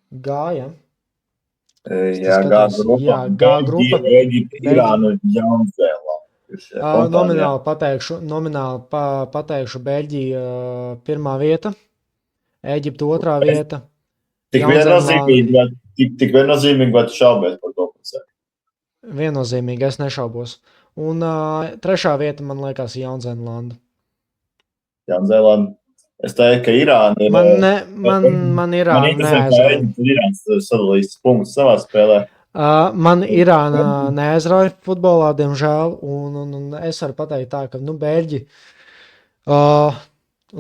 Gāja. Jā, G grupa. Jā, G grupa. Eģipte, Irāna un Jaunzēlanda. Nomināli pateikšu Beļģija pirmā vieta, Eģipte otrā vieta. Tik viennozīmīgi, vai tu šaubies par to pusē? Viennozīmīgi, es nešaubos. Un trešā vieta, man liekas, Jaunzēlanda. Jaunzēlanda. Es teiktu, ka Irāna ir... Man Irāna neaizrauja. Irāns sadalīs punktus savā spēlē. Man Irāna neaizrauja futbolā, diemžēl, un es varu pateikt tā, ka, Beļģi...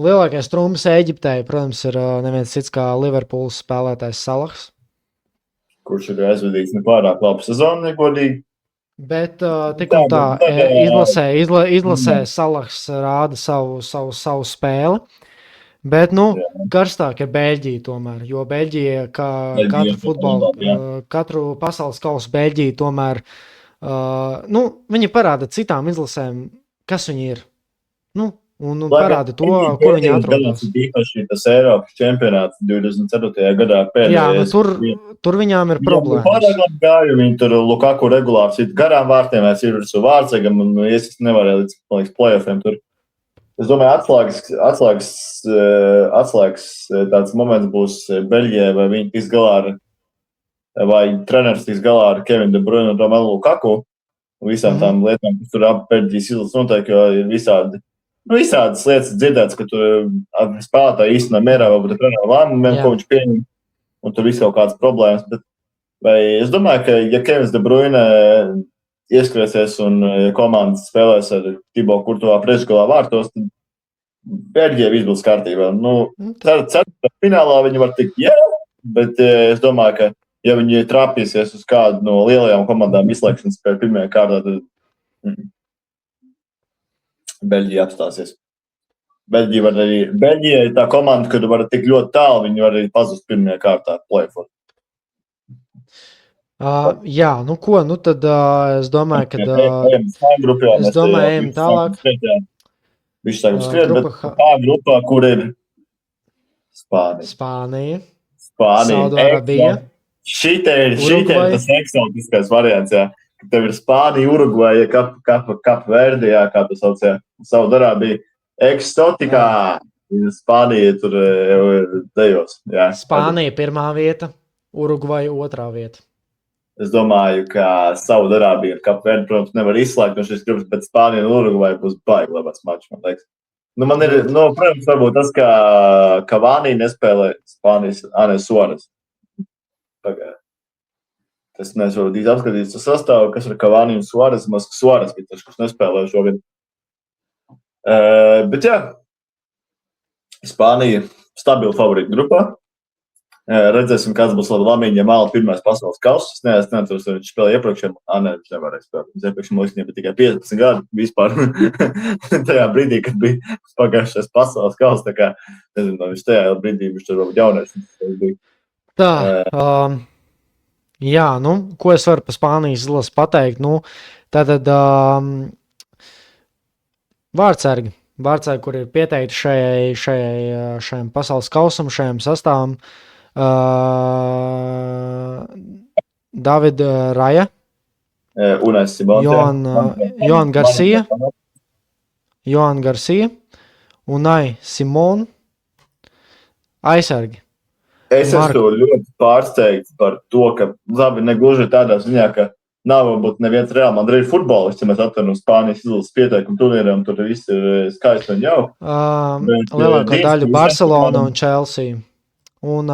lielākais trumps Eģiptei, protams, ir neviens cits kā Liverpools spēlētājs Salahs. Kurš ir aizvedījis nepārāk labu sezonu, negodīgi. Bet tik un tā, izlasē Salahs rāda savu spēli. Bet, karstāk ir Beļģija tomēr, jo Beļģija, katru pasaules kausu Beļģija tomēr, viņi parāda citām izlasēm, kas viņi ir. Un parāda to, kur viņi atrodas. Īpaši tas Eiropas čempionāts 24. gadā pēdējais. Jā, tur viņām ir problēmas. Pārāk labi gāja, viņi tur Lukaku regulāri sit garām vārtiem, mēs ir virsū Vārtsegam, un es nevarēju līdz playoffiem tur. Es domāju, atslēgas tāds moments būs Beļģijai, vai viņi tiks galā ar, vai treneris tiks galā ar Kevinu De Bruyne un Romelu Lukaku, un visām tām lietām, kas tur ap Beļģijas izlases noteikti, jo ir visādas lietas dzirdēts, ka tur spēlētāji īstenā mērā, varbūt treneru lēmumiem, ko viņš pieņem, un tur viss kaut kādas problēmas, bet es domāju, ka ja Kevins De Bruyne ieskrēsies un komandas spēlēs ar Thibaut Courtois priekšgalā vārtos, tad Beļģijai viss būs kārtībā. Ceturtajā finālā viņi var tikt, bet es domāju, ka ja viņi trāpīsies uz kādu no lielajām komandām izslēgšanas spēļu pirmajā kārtā, tad Beļģija apstāsies. Beļģija ir tā komanda, kad var tik ļoti tālu, viņi var arī pazust pirmajā kārtā play-offā. Jā, tad es domāju, ka ejam tālāk. Viņš tagad skriet, bet tā grupā, kur ir Spānija. Saudārābija. Šite ir tas eksotiskais variants, jā. Tev ir Spānija, Urugvaja, Kapverdi, jā, kā tu sauc, jā. Saudārābija. Eksotikā. Spānija tur dejos, jā. Spānija pirmā vieta, Urugvaja otrā vieta. Es domāju, ka Saudārābija ar Kapverdi, protams, nevar izslēgt no šīs grupas, bet Spānija un Urugvaja būs baigi labās mačs, man liekas. Man ir, protams, varbūt tas, ka Cavani nespēlē Spānijas, Suarez. Pagāja. Es neesmu varbūt apskatījis to sastāvu, kas ir Cavani un Suarez, Suarez bija tas, kas nespēlē šogad. Bet jā, Spānija stabila favorīta grupā. Redzēsim, kāds būs Lamīņa Jāmāla pirmais pasaules kauss. Es neatceros, vai viņš spēlēja iepriekšējā. Viņš nevarēja spēlēt. Viņš iepriekšējā līdz bija tikai 15 gadi vispār. Tajā brīdī, kad bija pagājušais pasaules kauss. Tā kā, nezinu, viņš tajā brīdī viņš tur varbūt jaunais. Tā, jā, ko es varu par Spānijas izlasi pateikt? Tātad Vārtsargi, kur ir pieteikti šajam pasaules kausam, šajam sastāvam. David Raja, Joan Garcia, Unai Simon, aizsargi. Es esmu ļoti pārsteigts par to, ka labi negluži tādā ziņā, ka nav varbūt neviens Real Madrid futbolists, ja mēs atveram Spānijas izlases pieteikumu turnīram, tur viss ir skaisti un jau. Lielākā daļa Barcelona un Chelsea. Un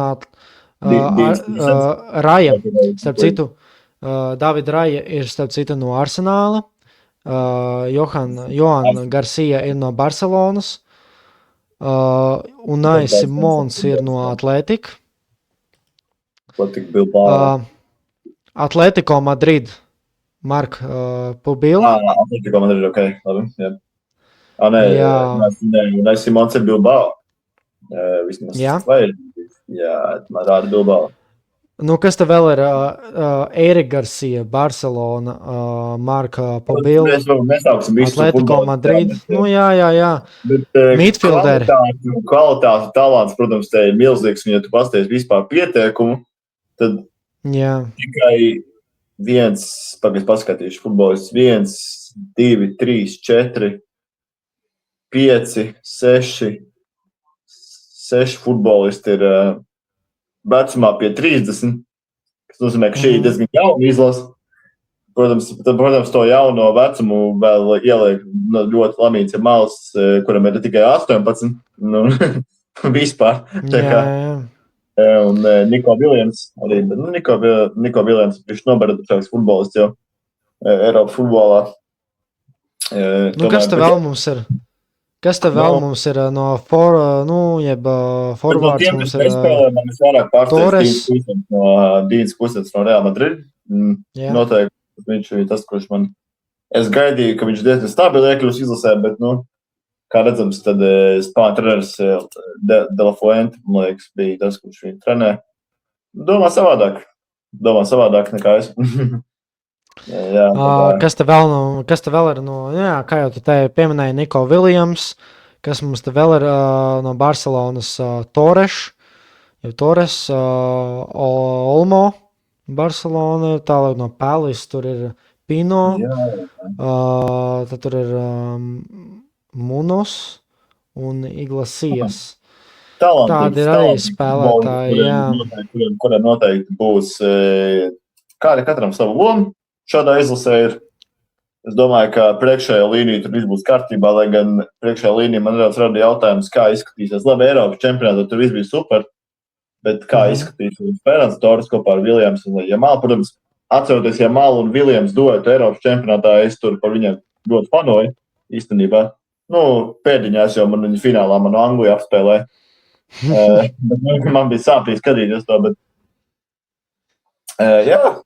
Raja, starp citu, David Raja ir starp citu no Arsenāla, Joan Garcia ir no Barcelonas, Unai Simons ir no Atletika, Atletico Madrid, Mark Pubil. Atletico Madrid, ok, labi, jā. Unai Simons ir Bilbao. Vismaz jā, man rāda Bilbao. Kas te vēl ir? Erik Garcia, Barcelona, Marka Pubil, Atletico Madrid. Jā. Midfielderi. Kvalitāte, talants, protams, te ir milzīgs, un ja tu pasties vispār pieteikumu, tad Jā. tikai viens, paskatīšu futbolists, 1, 2, 3, 4, 5, 6 futbolisti ir vecumā pie 30, kas nozīmē, ka šī ir diezgan jauna izlase. Protams, to jauno vecumu vēl ieliek ļoti Lamīns Jamals, kuram ir tikai 18, nu, vispār. Jā. Un Niko Viljams arī, bet Niko Viljams viņš noberedušāks futbolists jau Eiropas futbolā. Kas te vēl mums ir? Kas te vēl mums ir no forwards tiem, mums ir spēlē, man vairāk Torres. Dīns Kusets no Real Madrid. Noteikti viņš ir tas, kurš man... Es gaidīju, ka viņš diezgan stabili iekļūs izlasē, bet, kā redzams, tad Spāņu treneris De La Fuente, man liekas, bija tas, kurš viņu trenē. Domā savādāk nekā es. Jā, kas te vēl ir no, kā jau tu te pieminēji, Niko Viljams, kas mums te vēl ir no Barcelonas Torres, Olmo, Barcelona, tālāk no Palace, tur ir Pino, tad tur ir Munos un Iglesias. Tādi ir arī spēlētāji, kuriem noteikti būs katram savu lomu. Šādā izlasē ir. Es domāju, ka priekšējā līnija tur viss būs kārtībā, lai gan priekšējā līnija man nedaudz rada jautājums, kā izskatīsies. Labi, Eiropas čempionātā tur viss bija super, bet kā izskatīsies Ferans Torres kopā ar Viljams un Jamalu. Protams, atceroties Jamalu un Viljams duetu Eiropas čempionātā, es tur par viņiem ļoti fanoju īstenībā. Pēdiņās jau man viņa finālā manu Angliju apspēlē. Bet man bija sāpīgi skatīties to, bet jā,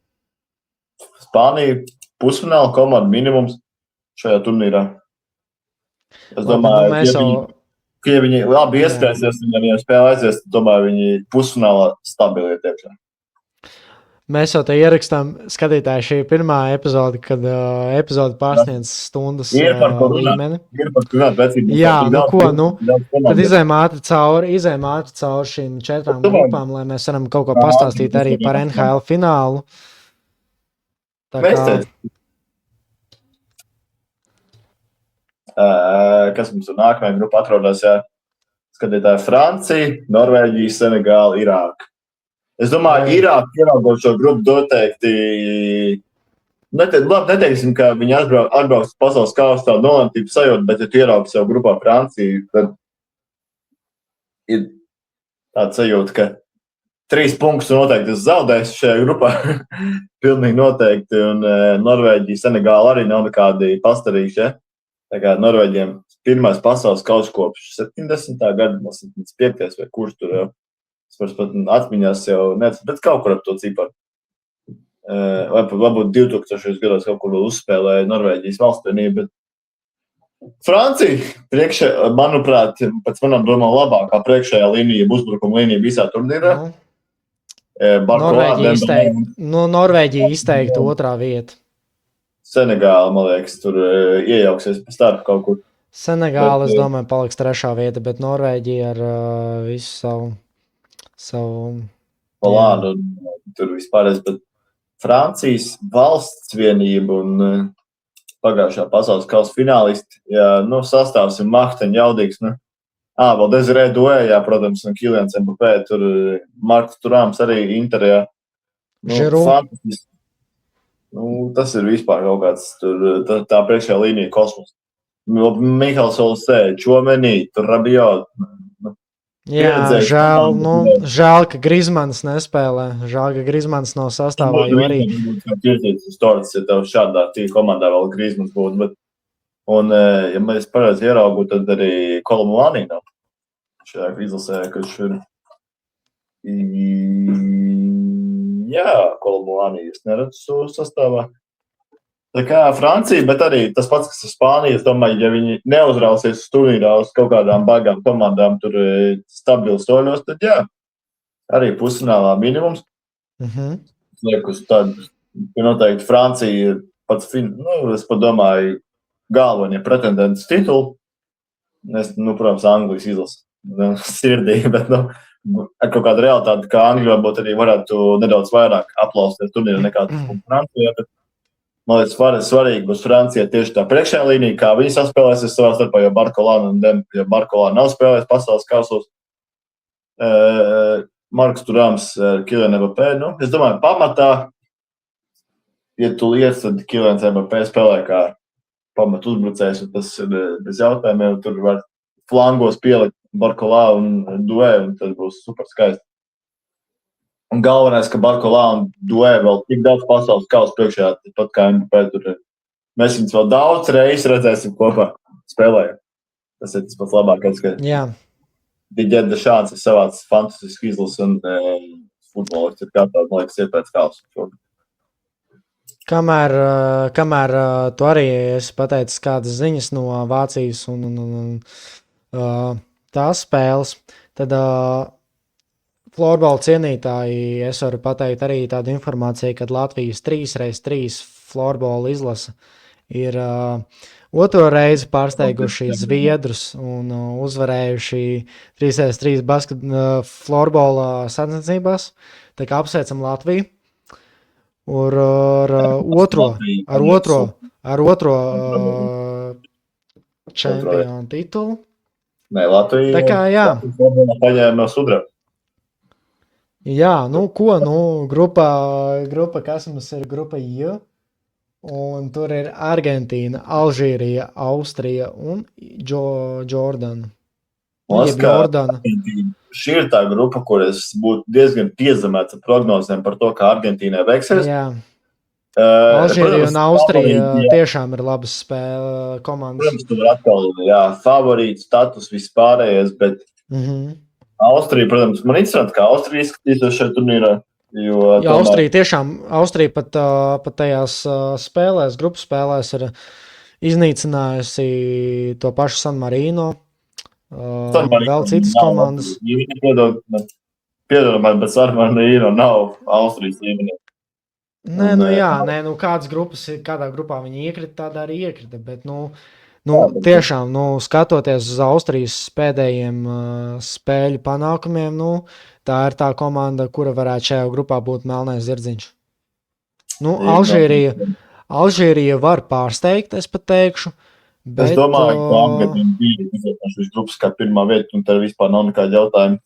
Spānija pusfināla komanda minimums šajā turnīrā. Es domāju, ka viņi labi iespēsies, viņiem spēlē aizies, domāju, viņi pusfinālā stabili ir tiekšā. Mēs jau te ierakstām skatītāji šī pirmā epizode, kad epizode pārsniedz stundas līmeni. Ir par runāt vecību. Jā, tad izējām ātri cauri šīm 4 grupām, lai mēs varam kaut ko pastāstīt arī par NHL finālu. Kas mums tur nākamajā grupā atrodas, skatītāji Francija, Norvēģija, Senegāla, Irāka. Es domāju, Irāka ieraugot šo grupu noteikti, neteiksim, ka viņi atbrauks pasaules kausā nolemtību sajūtu, bet ja tu ieraugi savu grupā Franciju, tad ir tāds sajūta, ka 3 punktus noteikti es zaudēšu šajā grupā. Pilnīgi noteikti. Un Norvēģija, Senegāla arī nav nekādi pastarīši. Tā kā Norvēģiem pirmais pasaules kausa kopš 70. gada, 75. vai kurš tur jau. Es pat atmiņās jau necinu, bet kaut kur ap to ciparu. Varbūt 2000. gados kaut kur uzspēlēja Norvēģijas valstsvienību, bet Francija, manuprāt, pēc manām domām labākā priekšējā līnija, uzbrukuma līnija visā turnīrā. Norvēģija izteikti otrā vieta. Senegāla, man liekas, tur iejauksies pa starp kaut kur. Senegāla, es domāju, paliks 3. vieta, bet Norvēģija ar visu savu plānu tur vispārējais, bet Francijas valsts vienība un pagājušā pasaules kausa finālisti, sastāvs ir Mahten jaudīgs, vēl Desirē Doué, protams, un Kylians Mbappé, tur Marks Turāms arī Interjā. Fantastiski. Tas ir vispār kaut kāds, tur tā priekšējā līnija kosmos. Mihals Olsē, Čomenī, tur Rabiot. Jā, žēl, ka Grizmans nespēlē. Žēl, ka Grizmans nav sastāvā, jo arī... Storts, ja tev šādā komandā vēl Grizmans būtu, bet... Un, ja mēs pareizi ieraugu, tad arī Kolomani nav šajā izlasē, kurš ir... Jā, Kolomani, es neredzu sastāvā. Tā kā Francija, bet arī tas pats, kas ir Spānija, es domāju, ja viņi neuzrausies uz turnīrā uz kaut kādām baigām komandām, tur stabili soļos, tad jā, arī pusfinālā minimums. Es lieku uz tādu, ka noteikti Francija ir pats, es pat domāju, galvenie pretendents titulu. Es, protams, Anglijas izlasa sirdī, bet, ar kaut kādu realitāti, kā Anglijā būtu arī varētu nedaudz vairāk aplausties turnīru nekā tas būtu Francijā. Bet, man liekas, svarīgi būs Francijā tieši tā priekšējā līnija, kā viņi saspēlēsies savā starpā, jo Barkolāna un Dem, jo Barkolāna nav spēlējis pasaules kausos. Markus Turāms ar Kylianu Mbappé. Nu, es domāju, pamatā, ja tu liec, tad Kylians Mbappé spēlē kā pamat uzbrucējs, un tas ir bez jautājumiem, tur var flangos pielikt Barkolā un Duē, un tad būs super skaisti. Un galvenais, ka Barkolā un Duē vēl tik daudz pasaules kausa priekšā, pat kā Mbappé tur. Mēs viņus vēl daudz reizes redzēsim kopā spēlējot. Tas ir tas pats labākais, ka Didier Deschamps ir savāds fantastisks izlases un futbolists ir gatavs, man liekas, iet pēc kausa. Kamēr tu arī esi pateicis kādas ziņas no Vācijas un tās spēles, tad florbola cienītāji es varu pateikt arī tādu informāciju, ka Latvijas 3x3 florbola izlase ir otro reizi pārsteiguši Zviedrus un uzvarējuši 3x3 florbola sacensībās. Tā kā apsveicam Latviju. Ar otro čempionu titulu. Nē, Latvija. Tā kā, jā. Paņēma sudrabu. Jā, grupa, kas mums ir grupa J, un tur ir Argentīna, Alžīrija, Austrija un Jordana. Šī ir tā grupa, kur es būtu diezgan piezemēts ar prognozēm par to, kā Argentīnai veiksies. Jā. Alžīrija un Austrija tiešām ir labas spēle komandas. Protams, tur atkal favorīts status vispārējais, bet Austrija, protams, man interesanti, kā Austrija izskatīsies šajā turnīrā. Jā, Austrija tiešām, Austrija pat tajās spēlēs, grupu spēlēs ir iznīcinājusi to pašu San Marino. Vēl citas komandas. Piedod, bet San Marino nav Austrijas līmenī. Kādas grupas, kādā grupā viņi iekrita, tādā arī iekrita, bet, tiešām, skatoties uz Austrijas pēdējiem spēļu panākumiem, tā ir tā komanda, kura varētu šajā grupā būt melnais zirdziņš. Alžīrija var pārsteigt, es pat teikšu. Bet, es domāju, ka Argentīna bija izvērtinājuši šīs grupas kā pirmā vieta, un tad vispār nav nekāda jautājuma.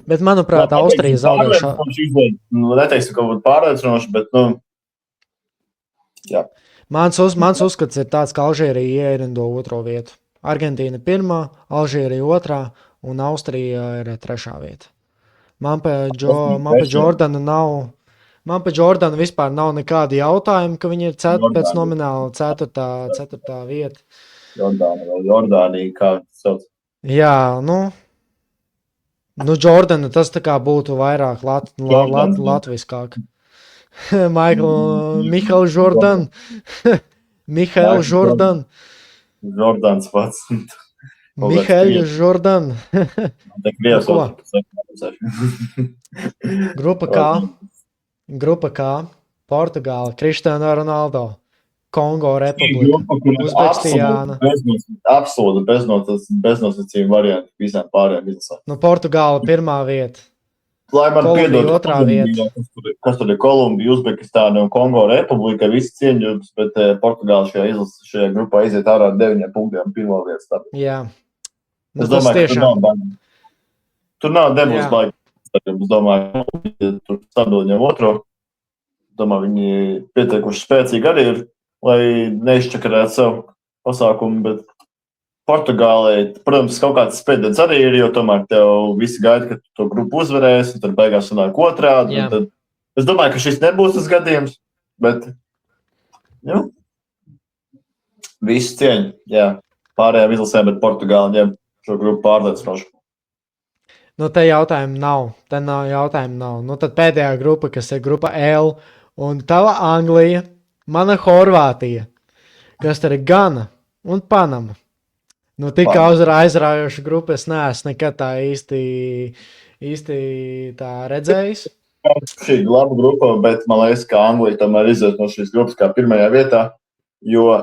Bet, manuprāt, Austrija zaudējušā. Neteiksim, ka būtu pārliecinoši, bet, jā. Mans uzskats ir tāds, ka Alžīrija ierindo otro vietu. Argentīna pirmā, Alžīrija otrā un Austrija ir trešā vieta. Man pa Jordanu vispār nav nekādi jautājumi, ka viņi ir pēc nomināla ceturtā vieta. Jordānija, kā sauc? Jā, Jordana, tas tā kā būtu vairāk latviskāk. Mihail Jordan. Mihail Jordan. Jordans pats. Mihail Jordan. Grupa K, Portugāla, Cristiano Ronaldo, Kongo Republika, Uzbekistāna. Absolūti beznosacījuma varianti visām pārējām izlasām. Portugāla pirmā vieta. Lai man piedod, otrā vieta. Kas tur ir Kolumbija, Uzbekistāna un Kongo Republika, visi cieņģības, bet Portugāla šajā grupā iziet ārā ar 9 punktiem pirmā vietas. Jā. Es domāju, ka tur nav debūs laika. Es domāju, ka tur stabili ņem otro. Domāju, viņi pietiekuši spēcīgi arī ir, lai neizčakarētu savu pasākumu, bet Portugālei, protams, kaut kāds spiediens arī ir, jo tomēr tev visi gaida, ka tu to grupu uzvarēsi, un tad beigās sanāk otrādi. Tad es domāju, ka šis nebūs tas gadījums, bet visi cieņi, jā, pārējām izlasēm, bet Portugāla ņem šo grupu pārliecinoši. Te jautājumu nav. Tad pēdējā grupa, kas ir grupa L, un tava Anglija, mana Horvātija, kas tur ir Gana un Panama. Tik aizraujoša grupa es neesmu nekad tā īsti tā redzējis. Šī ir laba grupa, bet man liekas, ka Anglija tomēr izies no šīs grupas kā pirmajā vietā, jo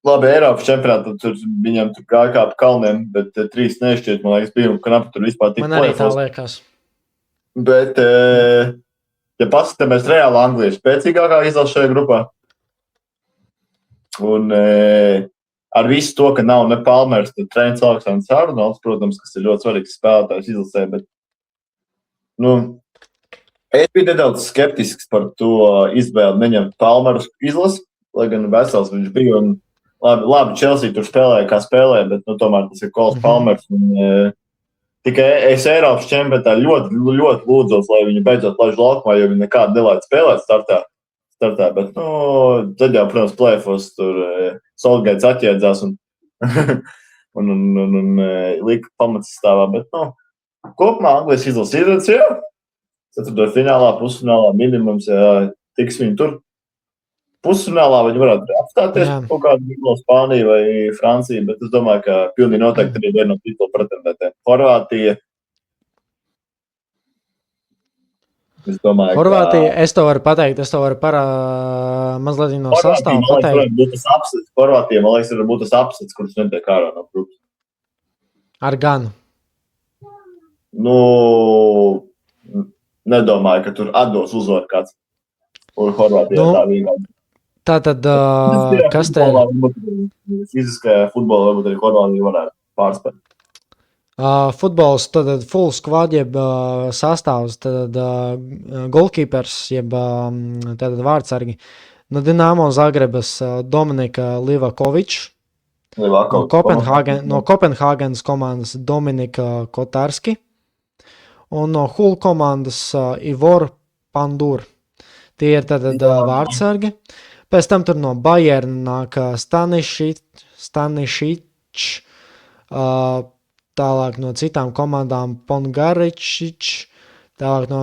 labi, Eiropas čempionātā tur viņam tur gāja kā pa kalniem, bet 3 nešķiet, man liekas, bija un knapi tur vispār tik Man arī tā plēfos. liekas. Bet, ja paskatāmies reāli Anglija ir spēcīgākā izlase šajā grupā. Un ar visu to, ka nav ne Palmers, ne Trents Aleksandrs Arnolds, protams, kas ir ļoti svarīgs spēlētājs izlasē, bet, es biju nedaudz skeptisks par to izvēli neņemt Palmeru izlasi, lai gan vesels viņš bija. Un labi, Chelsea tur spēlēja, kā spēlēja, bet tomēr tas ir Kols Palmers. Un, tikai es Eiropas čempionātā ļoti, ļoti lūdzos, lai viņi beidzot laiž laukumā, jo viņi nekādu nelaid spēlēt startā. Bet, tad jau, protams, plēfos tur Solgaits atjēdzās un lika pamatsastāvā. Bet, kopumā Anglijas izlase ir redzes, jā. Ceturto finālā, pusfinālā minimums, jā, tiks viņi tur. Pusfinālā viņi varētu apstāties kaut kādu Spāniju vai Franciju, bet es domāju, ka pilnīgi noteikti arī viena no titula pretendentiem. Horvātija. Es domāju, Horvātija, es to varu pateikt, mazliet no sastāvu pateikt. Horvātija, man liekas, var būt tas apsets, kurš netiek ārā no grupas. Ar Ganu. Nedomāju, ka tur atdos uzvar kāds. Un Horvātijā tā vīgā. Tātad, kas te? Fiziskajā futbolā varbūt arī Horvātija varētu pārspēt. Futbols, tad full squad, jeb sastāvs, tad goalkeepers, jeb tātad vārdsargi. No Dinamo Zagrebas Dominika Livakovičs. No Kopenhāgenas komandas Dominika Kotarski. Un no Hull komandas Ivor Pandur. Tie ir tātad vārdsargi. Pēc tam tur no Bayern nāk Stanišić, tālāk no citām komandām Pongaričić, tālāk no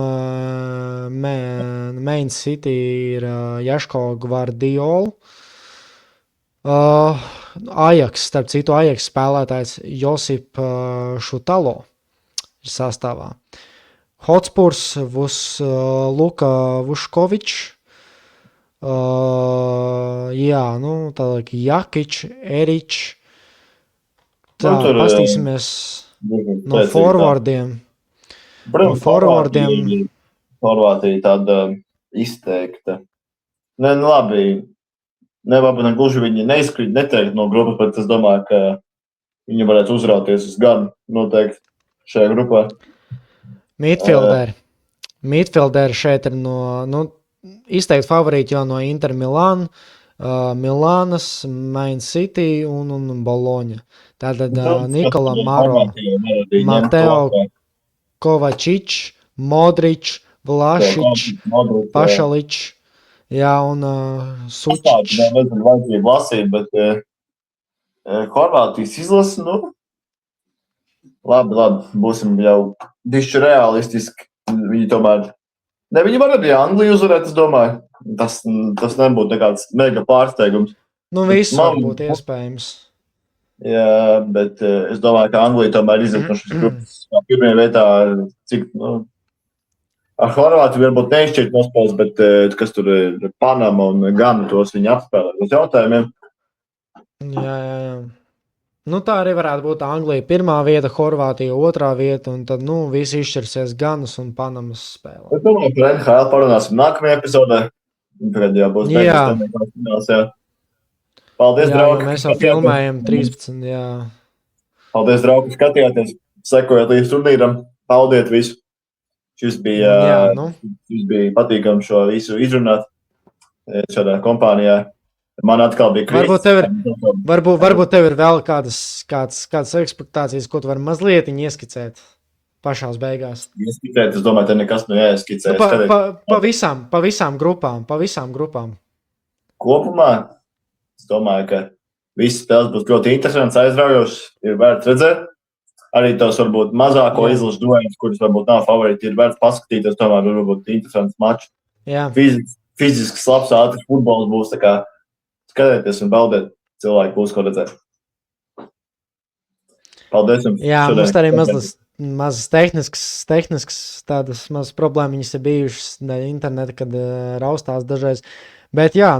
Main City ir Jaško Gvardiol. Ajax, starp citu Ajax spēlētājs Josip Šutalo ir sastāvā. Hotspurs Luka Vuškovičs. Tālāk Jakič, Erič. Tā, pastīsimies no forwardiem. Horvātija tāda izteikta. Labi. Nevarbūt gluži viņi neizkrīt neteikt no grupas, bet es domāju, ka viņi varētu uzrauties uz gadu noteikti šajā grupā. Midfielderi šeit ir izteikti favorīti jau no Inter Milan, Milānas, Main City un Bologna. Tātad Nikola Maro, Mateo Kovačić, Modrič, Vlašić, Pašalić, jā, un Sučić. Nezinu, vajadzību lasīt, bet Horvātijas izlasi, labi, būsim jau dišķi realistiski. Viņi tomēr viņi var arī Angliju uzvarēt, es domāju. Tas nebūtu nekāds mega pārsteigums. Viss var būt iespējams. Jā, bet es domāju, ka Anglija tomēr iziet no šīs grupas. Pirmajā vietā, cik, ar Horvātiju varbūt neizšķirt nospēles, bet kas tur ir Panama un Gana, tos viņi apspēlē uz jautājumiem. Jā. Tā arī varētu būt Anglija pirmā vieta, Horvātija otrā vieta, un tad, visi izšķirsies Ganas un Panamas spēlē. Es domāju, par NHL parunāsim nākamajā epizodē. Tagad jau būs beigās. Paldies, draugi. Mēs jau filmējam 13, jā. Paldies, draugi, skatījāties. Sekojiet līdz turnīram. Paldiet visu. Šis bija patīkami šo visu izrunāt šādā kompānijā. Man atkal bija krīzes. Varbūt tev ir vēl kādas ekspektācijas, ko tu vari mazliet ieskicēt pašās beigās. Ieskicēt, es domāju, te nekas jāieskicē. Pa visām grupām. Kopumā, es domāju, ka visas spēles būs ļoti interesants, aizraujošs, ir vērts redzēt. Arī tos varbūt mazāko izlašu dueļus, kurus varbūt nav favorīti, ir vērts paskatīties, tomēr varbūt interesants mačs. Fizisks, labs, ātrs futbols būs, tā kā skatieties un baudiet, cilvēki būs ko redzēt. Paldies jums. Jā, mums tā arī mazas tehniskas tādas mazas problēmiņas ir bijušas interneta, kad raustās dažreiz. Bet jā,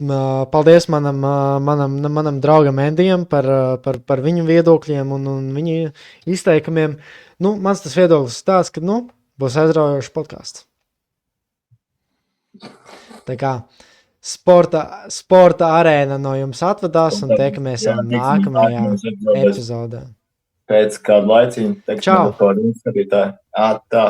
Paldies manam draugam Endijam par viņu viedokļiem un viņu izteikumiem. Nu, mans tas viedoklis tāds, ka, būs aizraujošs podkāsts. Tā kā sporta arēna no jums atvadās un tiekamies jau nākamajā epizodē. Pēc kāda laiciņa, teiksim, Čau! Tā.